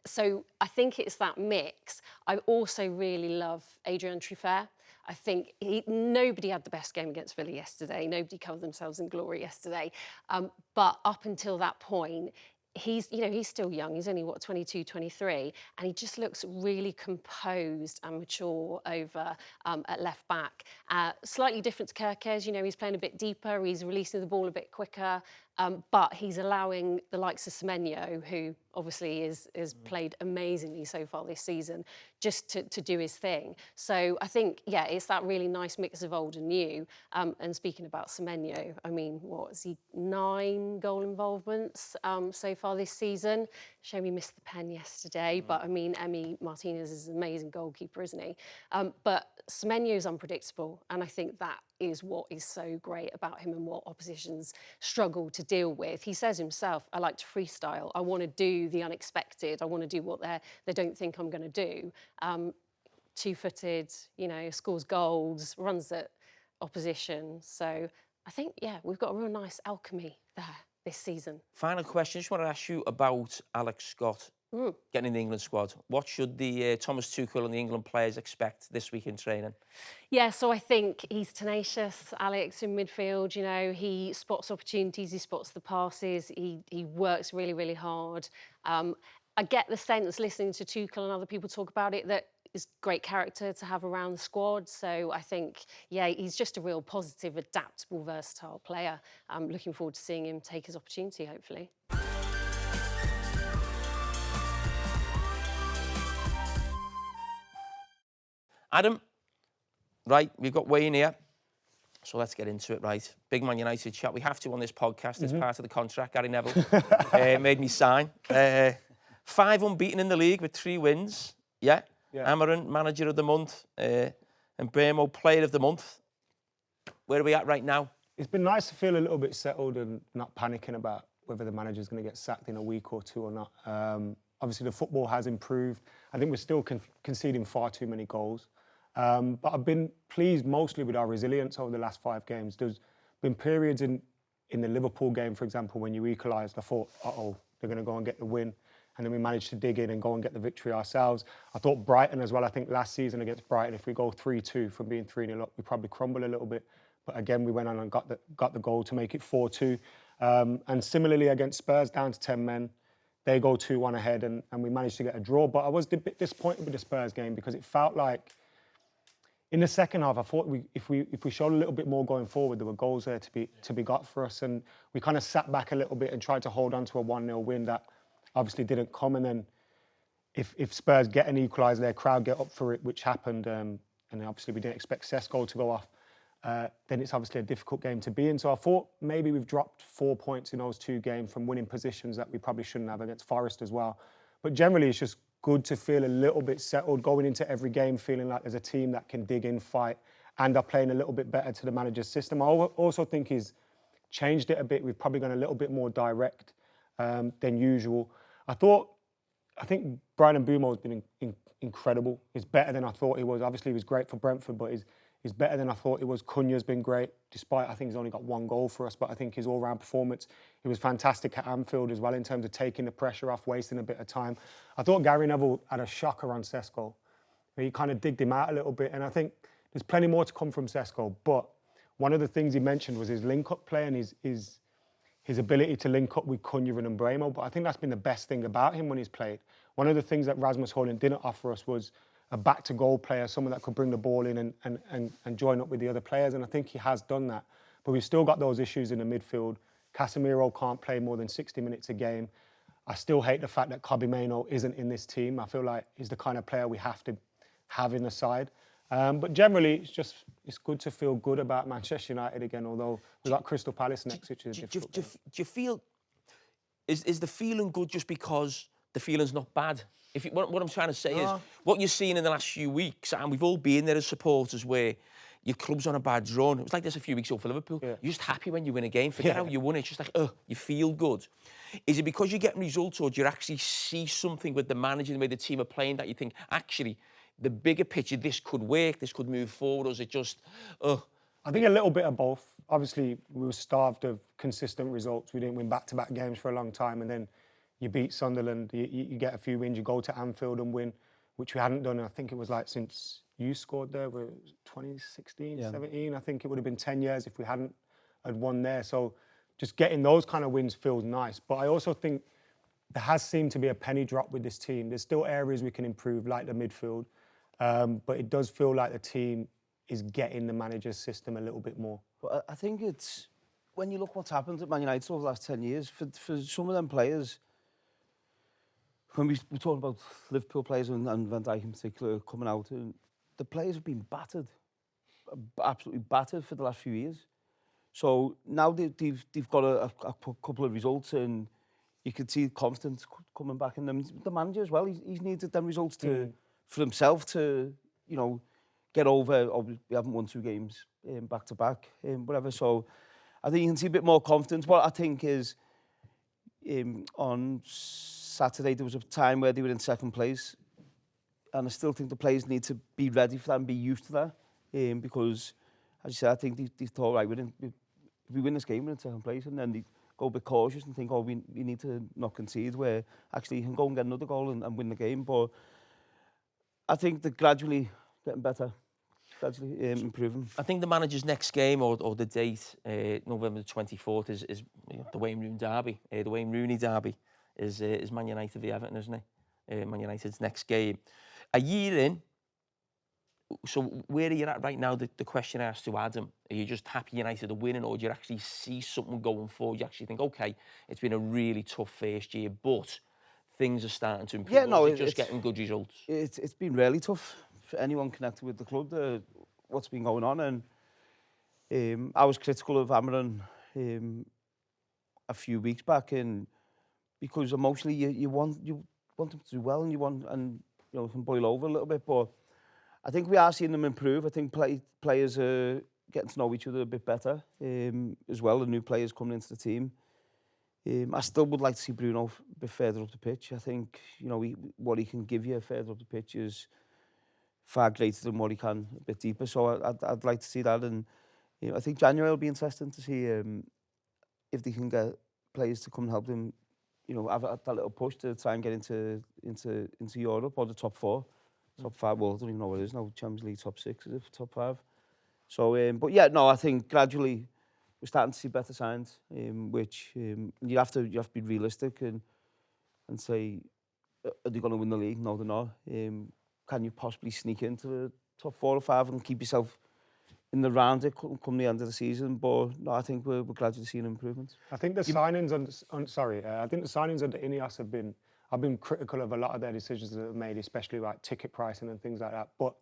so I think it's that mix. I also really love Adrian Truffert. I think nobody had the best game against Villa yesterday. Nobody covered themselves in glory yesterday. But up until that point, he's still young. He's only, 22, 23. And he just looks really composed and mature over at left back. Slightly different to Carragher. He's playing a bit deeper. He's releasing the ball a bit quicker. But he's allowing the likes of Semenyo, who obviously has played amazingly so far this season, just to do his thing. So I think, it's that really nice mix of old and new. And speaking about Semenyo, I mean, what is he, 9 goal involvements so far this season? Shame he missed the pen yesterday, but I mean, Emi Martinez is an amazing goalkeeper, isn't he? But Semenyo is unpredictable, and I think that is what is so great about him and what oppositions struggle to deal with. He says himself, I like to freestyle. I want to do the unexpected. I want to do what they don't think I'm going to do. Two-footed, scores goals, runs at opposition. So I think, we've got a real nice alchemy there this season. Final question, just want to ask you about Alex Scott getting in the England squad. What should the Thomas Tuchel and the England players expect this week in training? Yeah, so I think he's tenacious, Alex, in midfield. He spots opportunities, he spots the passes, he works really, really hard. I get the sense, listening to Tuchel and other people talk about it, that is great character to have around the squad. So I think, he's just a real positive, adaptable, versatile player. I'm looking forward to seeing him take his opportunity, hopefully. Adam, right, we've got Wayne here, so let's get into it, right? Big Man United chat. We have to on this podcast. It's part of the contract. Gary Neville made me sign. 5 unbeaten in the league with 3 wins. Yeah. Amorim, Manager of the Month, and Bremo, Player of the Month. Where are we at right now? It's been nice to feel a little bit settled and not panicking about whether the manager's going to get sacked in a week or 2 or not. Obviously, the football has improved. I think we're still conceding far too many goals. But I've been pleased mostly with our resilience over the last 5 games. There's been periods in the Liverpool game, for example, when you equalised, I thought, they're going to go and get the win. And then we managed to dig in and go and get the victory ourselves. I thought Brighton as well. I think last season against Brighton, if we go 3-2 from being 3-0 up, we probably crumble a little bit. But again, we went on and got the goal to make it 4-2. And similarly against Spurs, down to 10 men. They go 2-1 ahead and we managed to get a draw. But I was a bit disappointed with the Spurs game because it felt like in the second half, I thought if we showed a little bit more going forward, there were goals there to be got for us. And we kind of sat back a little bit and tried to hold on to a 1-0 win that obviously didn't come. And then if Spurs get an equaliser, their crowd get up for it, which happened. And obviously we didn't expect Sesko to go off. Then it's obviously a difficult game to be in. So I thought maybe we've dropped 4 points in those 2 games from winning positions that we probably shouldn't have against Forest as well. But generally, it's just good to feel a little bit settled, going into every game feeling like there's a team that can dig in, fight, and are playing a little bit better to the manager's system. I also think he's changed it a bit. We've probably gone a little bit more direct than usual. I think Brian Mbeumo has been incredible. He's better than I thought he was. Obviously, he was great for Brentford, but he's better than I thought he was. Cunha's been great, despite I think he's only got 1 goal for us, but I think his all-round performance, he was fantastic at Anfield as well in terms of taking the pressure off, wasting a bit of time. I thought Gary Neville had a shocker on Sesko. He kind of digged him out a little bit, and I think there's plenty more to come from Sesko, but one of the things he mentioned was his link-up play and his ability to link up with Cunha and Bremo, but I think that's been the best thing about him when he's played. One of the things that Rasmus Haaland didn't offer us was a back-to-goal player, someone that could bring the ball in and join up with the other players, and I think he has done that. But we've still got those issues in the midfield. Casemiro can't play more than 60 minutes a game. I still hate the fact that Kobbie Mainoo isn't in this team. I feel like he's the kind of player we have to have in the side. But generally, it's good to feel good about Manchester United again, although we've got Crystal Palace next, which is difficult. Do you feel, is the feeling good just because the feeling's not bad? What I'm trying to say is, what you're seeing in the last few weeks, and we've all been there as supporters, where your club's on a bad run. It was like this a few weeks ago for Liverpool. Yeah. You're just happy when you win a game. Forget how you won it. It's just like, you feel good. Is it because you're getting results, or do you actually see something with the manager, the way the team are playing, that you think, actually, the bigger picture, this could work, this could move forward, or is it just, I think a little bit of both. Obviously, we were starved of consistent results. We didn't win back-to-back games for a long time, and then you beat Sunderland, you get a few wins, you go to Anfield and win, which we hadn't done, I think it was like since you scored there, were 2016, 17. I think it would have been 10 years if we hadn't had won there. So just getting those kind of wins feels nice. But I also think there has seemed to be a penny drop with this team. There's still areas we can improve, like the midfield. But it does feel like the team is getting the manager's system a little bit more. But I think it's, when you look what's happened at Man United over the last 10 years, for some of them players, when we were talking about Liverpool players and Van Dijk in particular coming out, and the players have been battered, absolutely battered for the last few years. So now they've got a couple of results, and you can see confidence coming back in them. The manager as well, he's needed them results for himself to, you know, get over. We haven't won 2 games back to back, whatever. So I think you can see a bit more confidence. What I think is, on Saturday there was a time where they were in second place, and I still think the players need to be ready for that and be used to that, because, as you said, I think they thought, right, if we win this game, we're in second place, and then they go a bit cautious and think, oh, we need to not concede, where actually you can go and get another goal and win the game. But I think they're gradually getting better, gradually improving. I think the manager's next game, or the date, November the 24th, is the Wayne Rooney derby. The Wayne Rooney derby is Man United v Everton, isn't it? Man United's next game. A year in, so where are you at right now? The question I asked to Adam, are you just happy United are winning, or do you actually see something going forward? You actually think, okay, it's been a really tough first year, but things are starting to improve. Yeah, no, it's just getting good results. It's been really tough for anyone connected with the club, what's been going on. And I was critical of Amorim a few weeks back, and because emotionally you want them to do well, and you know, can boil over a little bit. But I think we are seeing them improve. I think players are getting to know each other a bit better as well, and new players coming into the team. I still would like to see Bruno a bit further up the pitch. I think, you know, what he can give you further up the pitch is far greater than what he can a bit deeper. So I'd like to see that, and you know, I think January will be interesting to see if they can get players to come and help them, you know, have that little push to try and get into Europe, or the top 4. Top 5, well, I don't even know what it is now. Champions League top 6, is it? Top 5. So, but yeah, no, I think gradually we're starting to see better signs, which you have to be realistic and say, are they going to win the league? No, they're not. Can you possibly sneak into the top 4 or 5 and keep yourself in the round come the end of the season? But no, I think we're gradually seeing improvements. I think the signings I think the signings under Ineos I've been critical of a lot of their decisions that they've made, especially like ticket pricing and things like that. But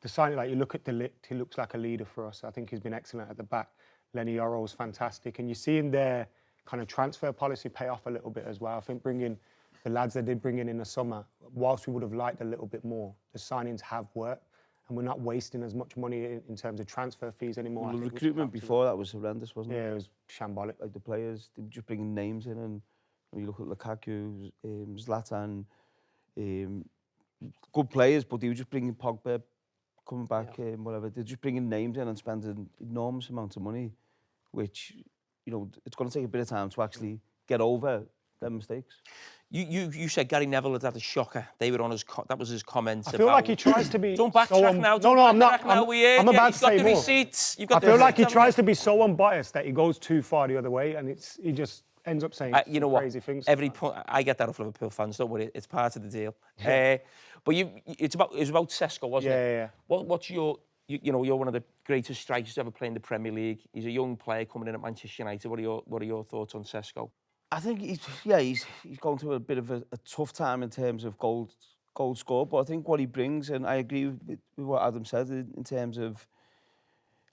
the signing, like you look at De Ligt, he looks like a leader for us. I think he's been excellent at the back. Lenny Yoro's fantastic. And you're seeing their kind of transfer policy pay off a little bit as well. I think bringing the lads they did bring in the summer, whilst we would have liked a little bit more, the signings have worked. And we're not wasting as much money in terms of transfer fees anymore. Well, the recruitment before that was horrendous, wasn't it? Yeah, it was shambolic. Like the players, they were just bringing names in, and when you look at Lukaku, Zlatan, good players, but they were just bringing Pogba, coming back, whatever. They're just bringing names in and spending enormous amounts of money, which, you know, it's going to take a bit of time to actually get over their mistakes. You said Gary Neville had a shocker. They were on his that was his comments. I feel like he tries to be. Don't backtrack now. No, I'm not. I'm about to say more. Receipts. I feel like he tries to be so unbiased that he goes too far the other way, and he just ends up saying you know crazy things. Every point I get that off Liverpool fans. Don't worry, it's part of the deal. But it was about Sesko, wasn't it? Yeah. What's your you're one of the greatest strikers to ever play in the Premier League. He's a young player coming in at Manchester United. What are your thoughts on Sesko? I think he's going through a bit of a tough time in terms of goal score, but I think what he brings, and I agree with what Adam said in terms of,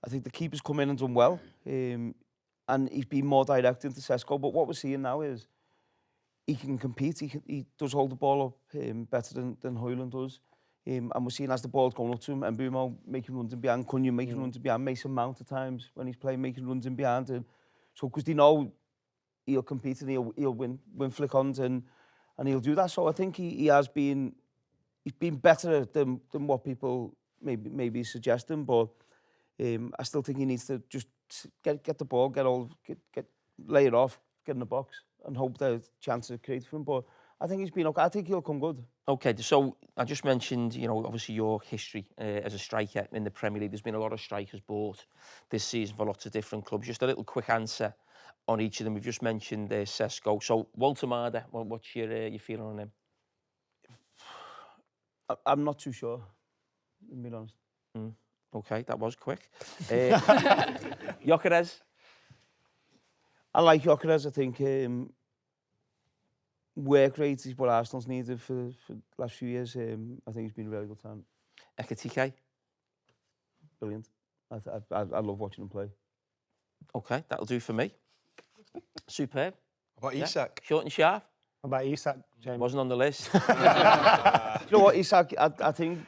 I think the keeper's come in and done well, and he's been more direct into Sesko. But what we're seeing now is he can compete. He does hold the ball up better than Haaland does, and we're seeing as the ball's going up to him, and Mbeumo making runs in behind, Cunha making runs in behind, Mason Mount at times when he's playing making runs in behind, and so because they know he'll compete and he'll win flick-ons and he'll do that. So I think he's been better than what people maybe suggesting, but I still think he needs to just get the ball, lay it off, get in the box, and hope there's a chance to create for him. But I think he's been okay. I think he'll come good. Okay, so I just mentioned, obviously your history as a striker in the Premier League. There's been a lot of strikers bought this season for lots of different clubs. Just a little quick answer on each of them. We've just mentioned Sesko. So Walter Marder, what's your feeling on him? I'm not too sure, to be honest. Okay, that was quick. Gyökeres? I like Gyökeres. I think work rate is what Arsenal's needed for the last few years. I think he's been a really good time. Ekitike? Brilliant. I love watching him play. Okay, that'll do for me. Superb. What about Isak? Short and sharp? What about Isak, James? Wasn't on the list. Do you know what, Isak? I think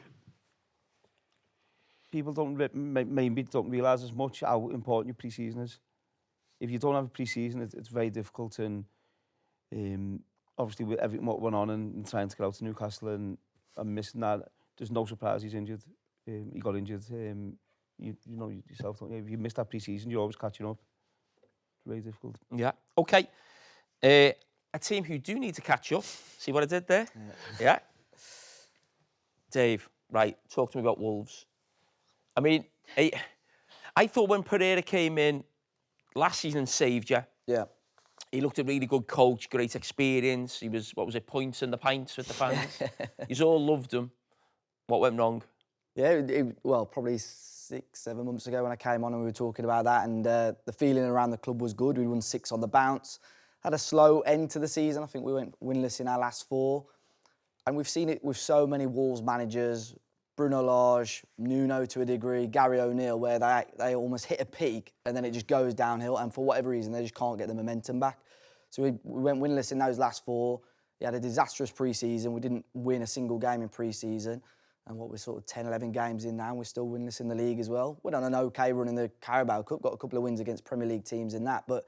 people maybe don't realise as much how important your pre-season is. If you don't have a pre-season, it's very difficult. And obviously, with everything what went on and trying to get out to Newcastle and missing that, there's no surprise he's injured. He got injured. You know yourself, don't you? If you miss that pre-season, you're always catching up. It's very difficult. Yeah. Okay. A team who do need to catch up. See what I did there? Yeah. Dave, right, talk to me about Wolves. I mean, I thought when Pereira came in last season and saved you. Yeah. He looked a really good coach, great experience. He was, points in the pints with the fans. You all loved him. What went wrong? Yeah, well, probably 6-7 months ago when I came on and we were talking about that, and the feeling around the club was good. We won 6 on the bounce. Had a slow end to the season. I think we went winless in our last 4. And we've seen it with so many Wolves managers, Bruno Lage, Nuno to a degree, Gary O'Neill, where they almost hit a peak and then it just goes downhill, and for whatever reason, they just can't get the momentum back. So we went winless in those last 4. We had a disastrous pre-season. We didn't win a single game in pre-season. And we're sort of 10, 11 games in now, and we're still winless in the league as well. We're on an okay run in the Carabao Cup, got a couple of wins against Premier League teams in that, but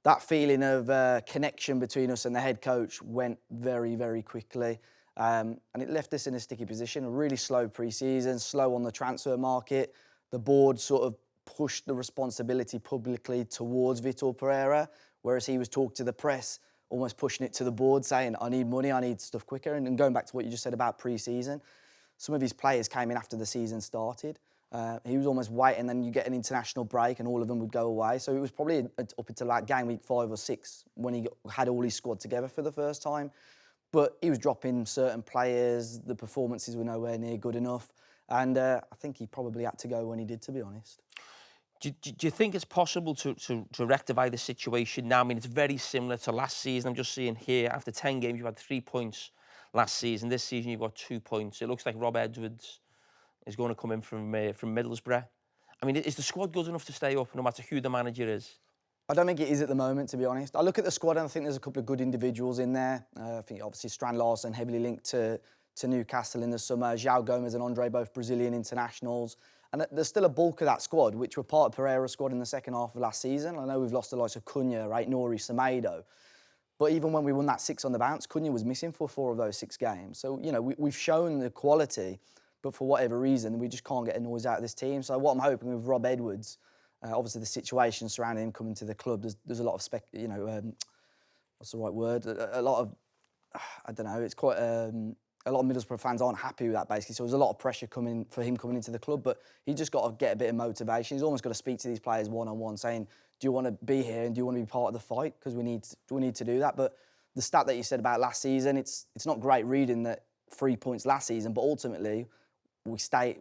that feeling of connection between us and the head coach went very, very quickly. And it left us in a sticky position, a really slow pre-season, slow on the transfer market. The board sort of pushed the responsibility publicly towards Vitor Pereira, whereas he was talking to the press, almost pushing it to the board, saying, I need money, I need stuff quicker. And going back to what you just said about pre-season, some of his players came in after the season started. He was almost waiting, then you get an international break and all of them would go away. So it was probably up until like game week 5 or 6 when he had all his squad together for the first time. But he was dropping certain players, the performances were nowhere near good enough. And I think he probably had to go when he did, to be honest. Do you think it's possible to rectify the situation now? I mean, it's very similar to last season. I'm just seeing here, after 10 games, you've had 3 points last season. This season, you've got 2 points. It looks like Rob Edwards is going to come in from Middlesbrough. I mean, is the squad good enough to stay up, no matter who the manager is? I don't think it is at the moment, to be honest. I look at the squad and I think there's a couple of good individuals in there. I think obviously Strand Larsen heavily linked to Newcastle in the summer. João Gomes and Andre, both Brazilian internationals. And there's still a bulk of that squad, which were part of Pereira's squad in the second half of last season. I know we've lost the likes of Cunha, right, Nori, Semedo. But even when we won that 6 on the bounce, Cunha was missing for 4 of those 6 games. So, you know, we've shown the quality, but for whatever reason, we just can't get a noise out of this team. So what I'm hoping with Rob Edwards, obviously the situation surrounding him coming to the club, there's a lot of, what's the right word? A lot of, I don't know, it's quite, a lot of Middlesbrough fans aren't happy with that, basically. So there's a lot of pressure for him coming into the club, but he just got to get a bit of motivation. He's almost got to speak to these players one-on-one, saying, do you want to be here and do you want to be part of the fight? Because we need to do that. But the stat that you said about last season, it's not great reading that 3 points last season, but ultimately we stayed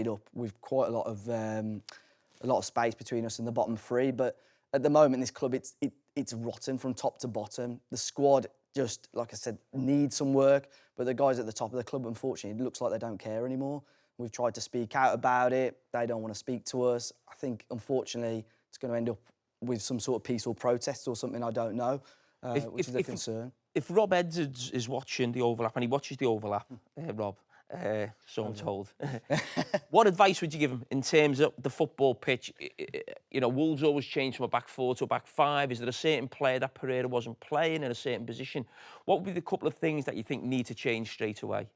up with quite a lot of space between us and the bottom 3. But at the moment, this club, it's rotten from top to bottom. The squad just, like I said, needs some work. But the guys at the top of the club, unfortunately, it looks like they don't care anymore. We've tried to speak out about it. They don't want to speak to us. I think, unfortunately, it's going to end up with some sort of peaceful protest or something, I don't know, which is a concern. If Rob Edwards is watching the overlap, and he watches the overlap, Rob, so I'm told, what advice would you give him in terms of the football pitch? You know, Wolves always change from a back 4 to a back 5. Is there a certain player that Pereira wasn't playing in a certain position? What would be the couple of things that you think need to change straight away?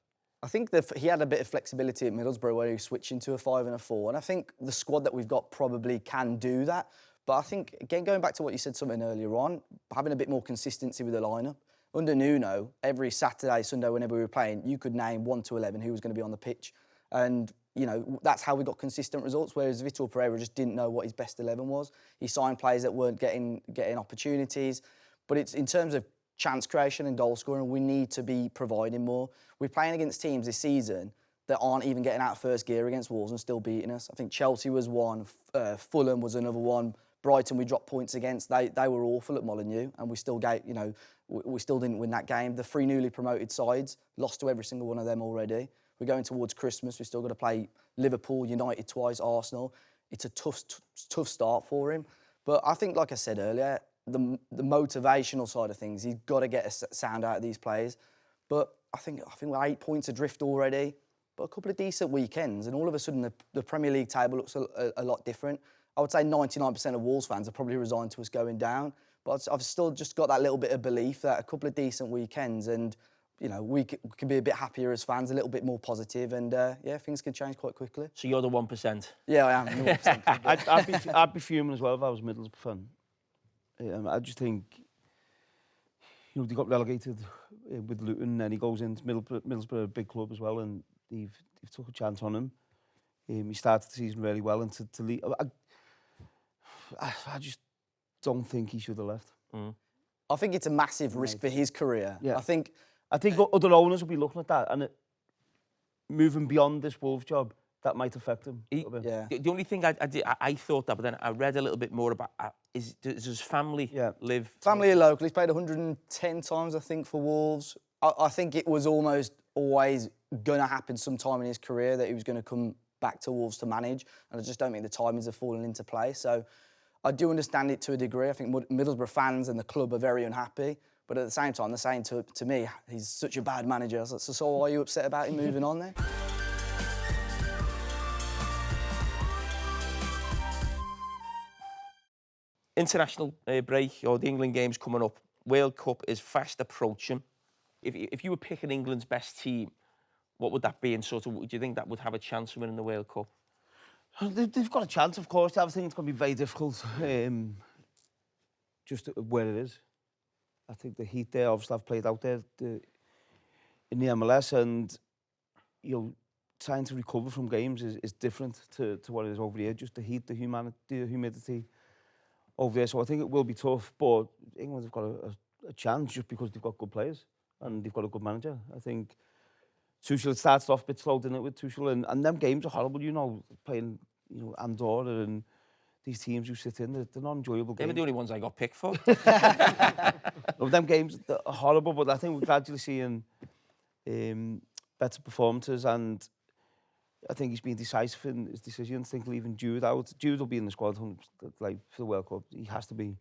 I think that he had a bit of flexibility at Middlesbrough where he was switching to a 5 and a 4. And I think the squad that we've got probably can do that. But I think, again, going back to what you said something earlier on, having a bit more consistency with the lineup. Under Nuno, every Saturday, Sunday, whenever we were playing, you could name 1 to 11 who was going to be on the pitch. And, you know, that's how we got consistent results, whereas Vitor Pereira just didn't know what his best 11 was. He signed players that weren't getting opportunities. But it's in terms of chance creation and goal scoring, we need to be providing more. We're playing against teams this season that aren't even getting out of first gear against Wolves and still beating us. I think Chelsea was one, Fulham was another one, Brighton we dropped points against. They were awful at Molineux, and we still we still didn't win that game. The 3 newly promoted sides lost to every single one of them already. We're going towards Christmas. We've still got to play Liverpool, United twice, Arsenal. It's a tough start for him. But I think, like I said earlier, the motivational side of things, he's got to get a sound out of these players. But I think we're 8 points adrift already. But a couple of decent weekends, and all of a sudden the Premier League table looks a lot different. I would say 99% of Wolves fans are probably resigned to us going down. But I've still just got that little bit of belief that a couple of decent weekends and, you know, we can be a bit happier as fans, a little bit more positive, and yeah, things can change quite quickly. So you're the 1%? Yeah, I am. 1%. I'd be fuming as well if I was Middlesbrough fan. I just think, you know, they got relegated with Luton, and then he goes into Middlesbrough, a big club as well, and they've took a chance on him. He started the season really well, and to leave, I just don't think he should have left. I think it's a massive risk for his career. Yeah. I think other owners will be looking at that, and moving beyond this Wolves job, that might affect him. The only thing I thought that, but then I read a little bit more about does his family live? Family are local. He's played 110 times, I think, for Wolves. I think it was almost always going to happen sometime in his career that he was going to come back to Wolves to manage, and I just don't think the timings have fallen into place. So I do understand it to a degree. I think Middlesbrough fans and the club are very unhappy, but at the same time, they're saying to me, he's such a bad manager. So are you upset about him moving on then? International break, or the England game's coming up. World Cup is fast approaching. If you were picking England's best team, what would that be? And sort of, do you think that would have a chance of winning the World Cup? They've got a chance, of course. I think it's going to be very difficult, just where it is. I think the heat there, obviously, I've played out there in the MLS, and you know, trying to recover from games is different to what it is over here. Just the heat, the humidity over there. So I think it will be tough, but England have got a chance just because they've got good players and they've got a good manager. I think Tuchel started off a bit slow, didn't it, with Tuchel? And them games are horrible, you know, playing, you know, Andorra and these teams who sit in, they're not enjoyable games. They're the only ones I got picked for. No, them games are horrible, but I think we're gradually seeing better performances, and I think he's been decisive in his decisions. I think leaving Jude out. Jude will be in the squad, like, for the World Cup. He has to be.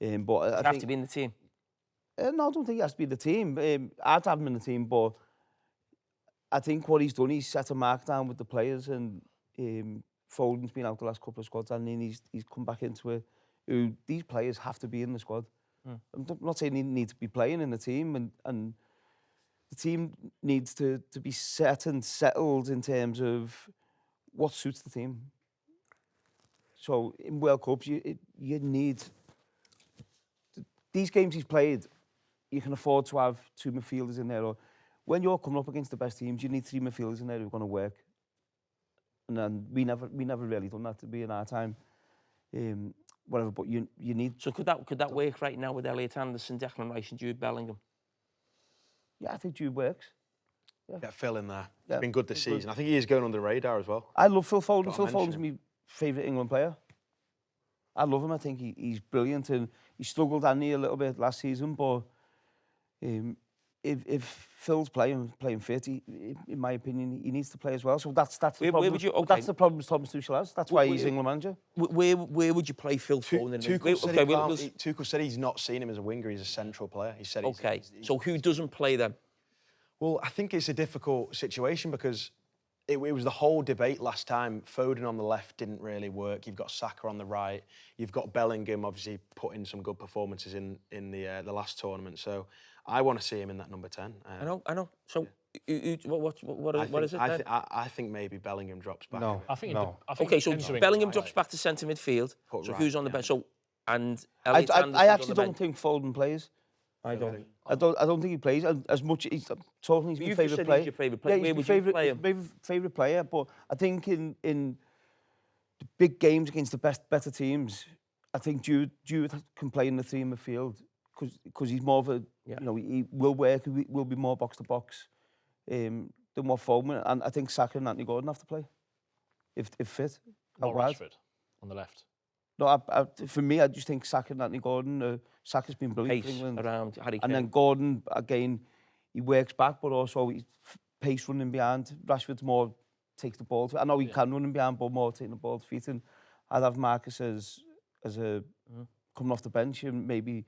But I think, have to be in the team? No, I don't think he has to be in the team. I'd have him in the team, but I think what he's done, he's set a mark down with the players, and Foden's been out the last couple of squads, and then he's come back into it. These players have to be in the squad. I'm not saying they need to be playing in the team, and the team needs to be set and settled in terms of what suits the team. So in World Cups, you need these games he's played. You can afford to have 2 midfielders in there, or when you're coming up against the best teams, you need 3 midfielders in there who are going to work. And then we never really done that to be in our time. Whatever, but you need. So could that work right now with Elliot Anderson, Declan Rice, and Jude Bellingham? Yeah, I think Jude works. Get Phil in there. He's been good this season. I think he is going under the radar as well. I love Phil Foden. Phil Foden's my favourite England player. I love him. I think he's brilliant, and he struggled a little bit last season, but if Phil's playing fit, in my opinion, he needs to play as well. So that's the problem. Where would you, okay. That's the problem Thomas Tuchel has. That's why he's England manager. Where would you play Phil Foden? Tuchel said he's not seen him as a winger. He's a central player. He said. Okay. So who doesn't play then? Well, I think it's a difficult situation because it was the whole debate last time. Foden on the left didn't really work. You've got Saka on the right. You've got Bellingham obviously put in some good performances in the last tournament. So I want to see him in that number 10. I know. So what is it then? I think maybe Bellingham drops back. No, I think no. Okay, so Bellingham drops back to centre midfield. So who's on the bench? So and I actually don't think Foden plays. I don't. I don't think he plays as much. He's talking. He's my favourite player. He's your favourite player. Yeah, Where he's would my you play him? favourite player. But I think in the big games against the better teams, I think Jude can play in the 3 in the field because he's more of a he will work. He will be more box to box than what Foden. And I think Saka and Anthony Gordon have to play if fit. Or Rashford on the left. No, for me, I just think Saka and Anthony Gordon. Saka's been brilliant for England. Around Harry Kane. And then Gordon, again, he works back, but also he's pace running behind. Rashford's more takes the ball. I know he can run behind, but more taking the ball to feet. And I'd have Marcus as a coming off the bench and maybe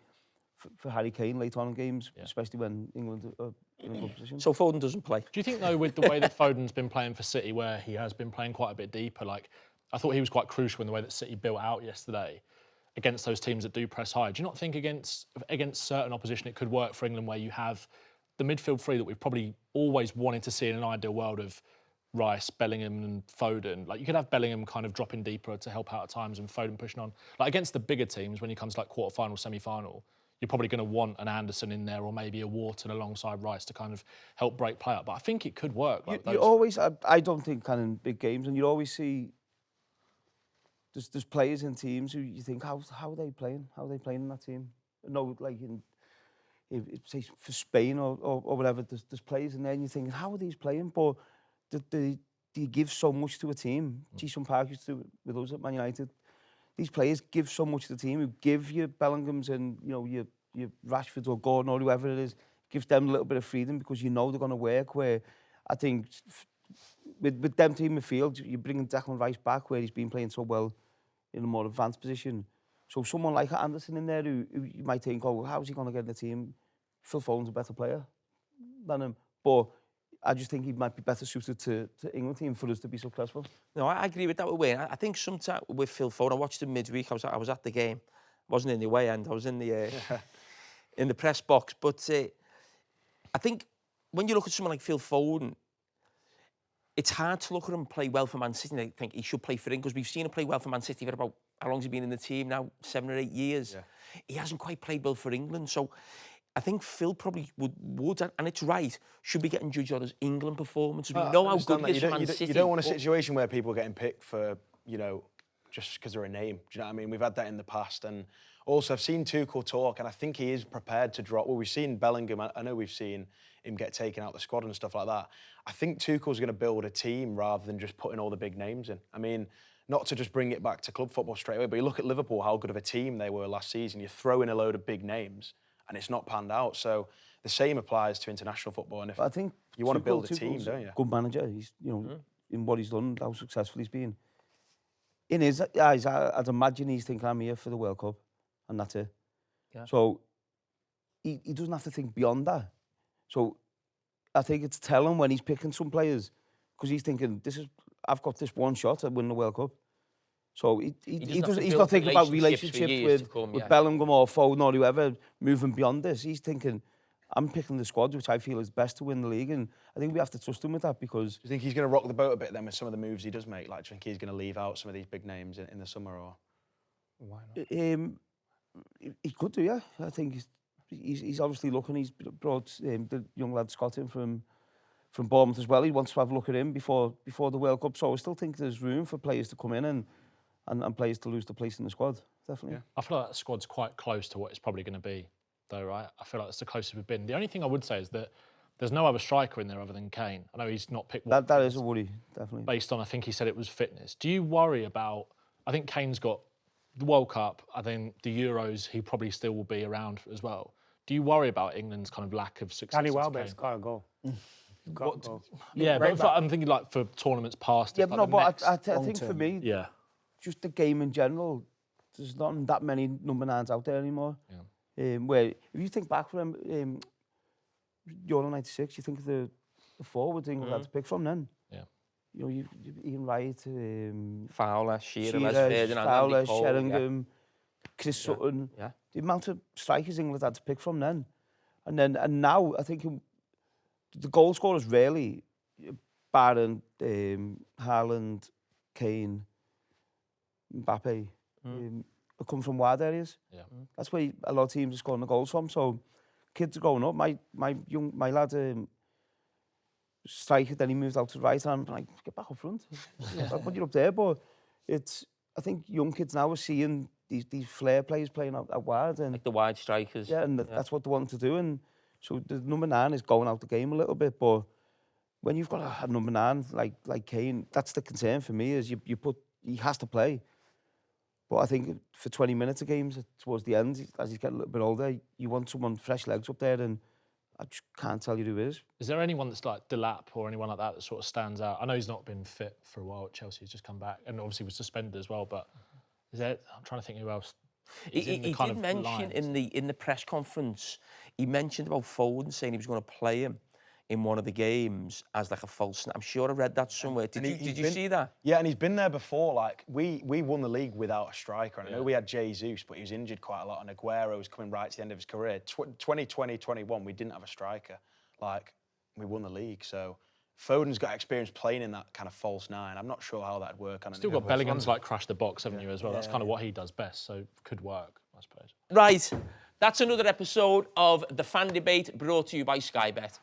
for Harry Kane later on in games, especially when England are in a good position. So Foden doesn't play. Do you think, though, with the way that Foden's been playing for City, where he has been playing quite a bit deeper, like, I thought he was quite crucial in the way that City built out yesterday against those teams that do press high. Do you not think against certain opposition it could work for England where you have the midfield three that we've probably always wanted to see in an ideal world of Rice, Bellingham and Foden? Like, you could have Bellingham kind of dropping deeper to help out at times and Foden pushing on. Like, against the bigger teams, when you come to like quarter-final, semi-final, you're probably going to want an Anderson in there or maybe a Wharton alongside Rice to kind of help break play up. But I think it could work. Like you always, I don't think kind of in big games, and you always see there's players in teams who you think, how are they playing? How are they playing in that team? No, like say for Spain or whatever, there's players in there and you're thinking, how are these playing? But do you give so much to a team? Jason Park used to do it with us at Man United. These players give so much to the team, who give you Bellinghams and your Rashfords or Gordon or whoever it is, gives them a little bit of freedom because you know they're going to work. Where I think with them team in the field, you're bringing Declan Rice back where he's been playing so well in a more advanced position. So someone like Anderson in there who you might think, oh, how's he going to get in the team? Phil Foden's a better player than him. But I just think he might be better suited to England team for us to be successful. No, I agree with that with Wayne. I think sometimes with Phil Foden, I watched him midweek. I was at the game. I wasn't in the away end. I was in the in the press box. But I think when you look at someone like Phil Foden, it's hard to look at him play well for Man City and I think he should play for England because we've seen him play well for Man City for about, how long's he been in the team now? 7 or 8 years. Yeah. He hasn't quite played well for England. So I think Phil probably would, and it's right, should be getting judged on his England performance. We know how good he is for Man City. You don't want a situation where people are getting picked for, just because they're a name. Do you know what I mean? We've had that in the past. And also, I've seen Tuchel talk, and I think he is prepared to drop. Well, we've seen Bellingham. I know we've seen him get taken out of the squad and stuff like that. I think Tuchel's going to build a team rather than just putting all the big names in. I mean, not to just bring it back to club football straight away, but you look at Liverpool, how good of a team they were last season. You throw in a load of big names, and it's not panned out. So the same applies to international football. And if I think you want to build a team, don't you? Good manager. He's in what he's done, how successful he's been. In his eyes, I'd imagine he's thinking, I'm here for the World Cup, and that's it. Yeah. So he doesn't have to think beyond that. So I think it's telling when he's picking some players, because he's thinking, I've got this one shot at winning the World Cup. So he's not thinking about relationships with Bellingham or Foden or whoever, moving beyond this. He's thinking, I'm picking the squad which I feel is best to win the league, and I think we have to trust him with that because... Do you think he's going to rock the boat a bit then with some of the moves he does make? Like, do you think he's going to leave out some of these big names in the summer, or...? Why not? He could do, yeah. I think he's obviously looking. He's brought the young lad Scott in from Bournemouth as well. He wants to have a look at him before the World Cup. So I still think there's room for players to come in and players to lose the place in the squad, definitely. Yeah. I feel like that squad's quite close to what it's probably going to be, though, right? I feel like it's the closest we've been. The only thing I would say is that there's no other striker in there other than Kane. I know he's not picked. That is a worry, definitely. Based on, I think he said it was fitness. Do you worry about? I think Kane's got the World Cup. I think the Euros, he probably still will be around as well. Do you worry about England's kind of lack of success? Danny Welbeck's got to go. Yeah, but I'm thinking like for tournaments past. Yeah, but no, but I think for me, just the game in general, there's not that many number 9s out there anymore. Yeah. Where if you think back from Euro '96, you think of the forwards England had to pick from then. Yeah. You've Ian Wright, Fowler, Shearer, Fowler, Sheringham, Chris Sutton. Yeah. The amount of strikers England had to pick from then. And now, I think the goal scorers really, Barron, Haaland, Kane, Mbappe, come from wide areas. Yeah. That's where a lot of teams are scoring the goals from. So kids are going up. My lad, striker, then he moved out to right hand. I'm like, get back up front. When you're up there, but I think young kids now are seeing these flair players playing out wide, and like the wide strikers. Yeah, and that's what they want to do. And so the number 9 is going out the game a little bit, but when you've got a number 9 like Kane, that's the concern for me. Is he has to play. But I think for 20 minutes of games towards the end, as he's getting a little bit older, you want someone fresh legs up there, and I just can't tell you who is. Is there anyone that's like Delap or anyone like that sort of stands out? I know he's not been fit for a while at Chelsea. He's just come back and obviously was suspended as well. But is there? I'm trying to think who else. He did mention in the press conference. He mentioned about Foden saying he was going to play him in one of the games as like a false. I'm sure I read that somewhere. Did you see that? Yeah, and he's been there before. Like we won the league without a striker. And I know we had Jesus, but he was injured quite a lot. And Aguero was coming right to the end of his career. 2020-21, we didn't have a striker. Like we won the league. So Foden's got experience playing in that kind of false 9. I'm not sure how that'd work. Still got Bellingham's like crash the box, haven't you, as well? That's kind of what he does best. So could work, I suppose. Right. That's another episode of The Fan Debate brought to you by Sky Bet.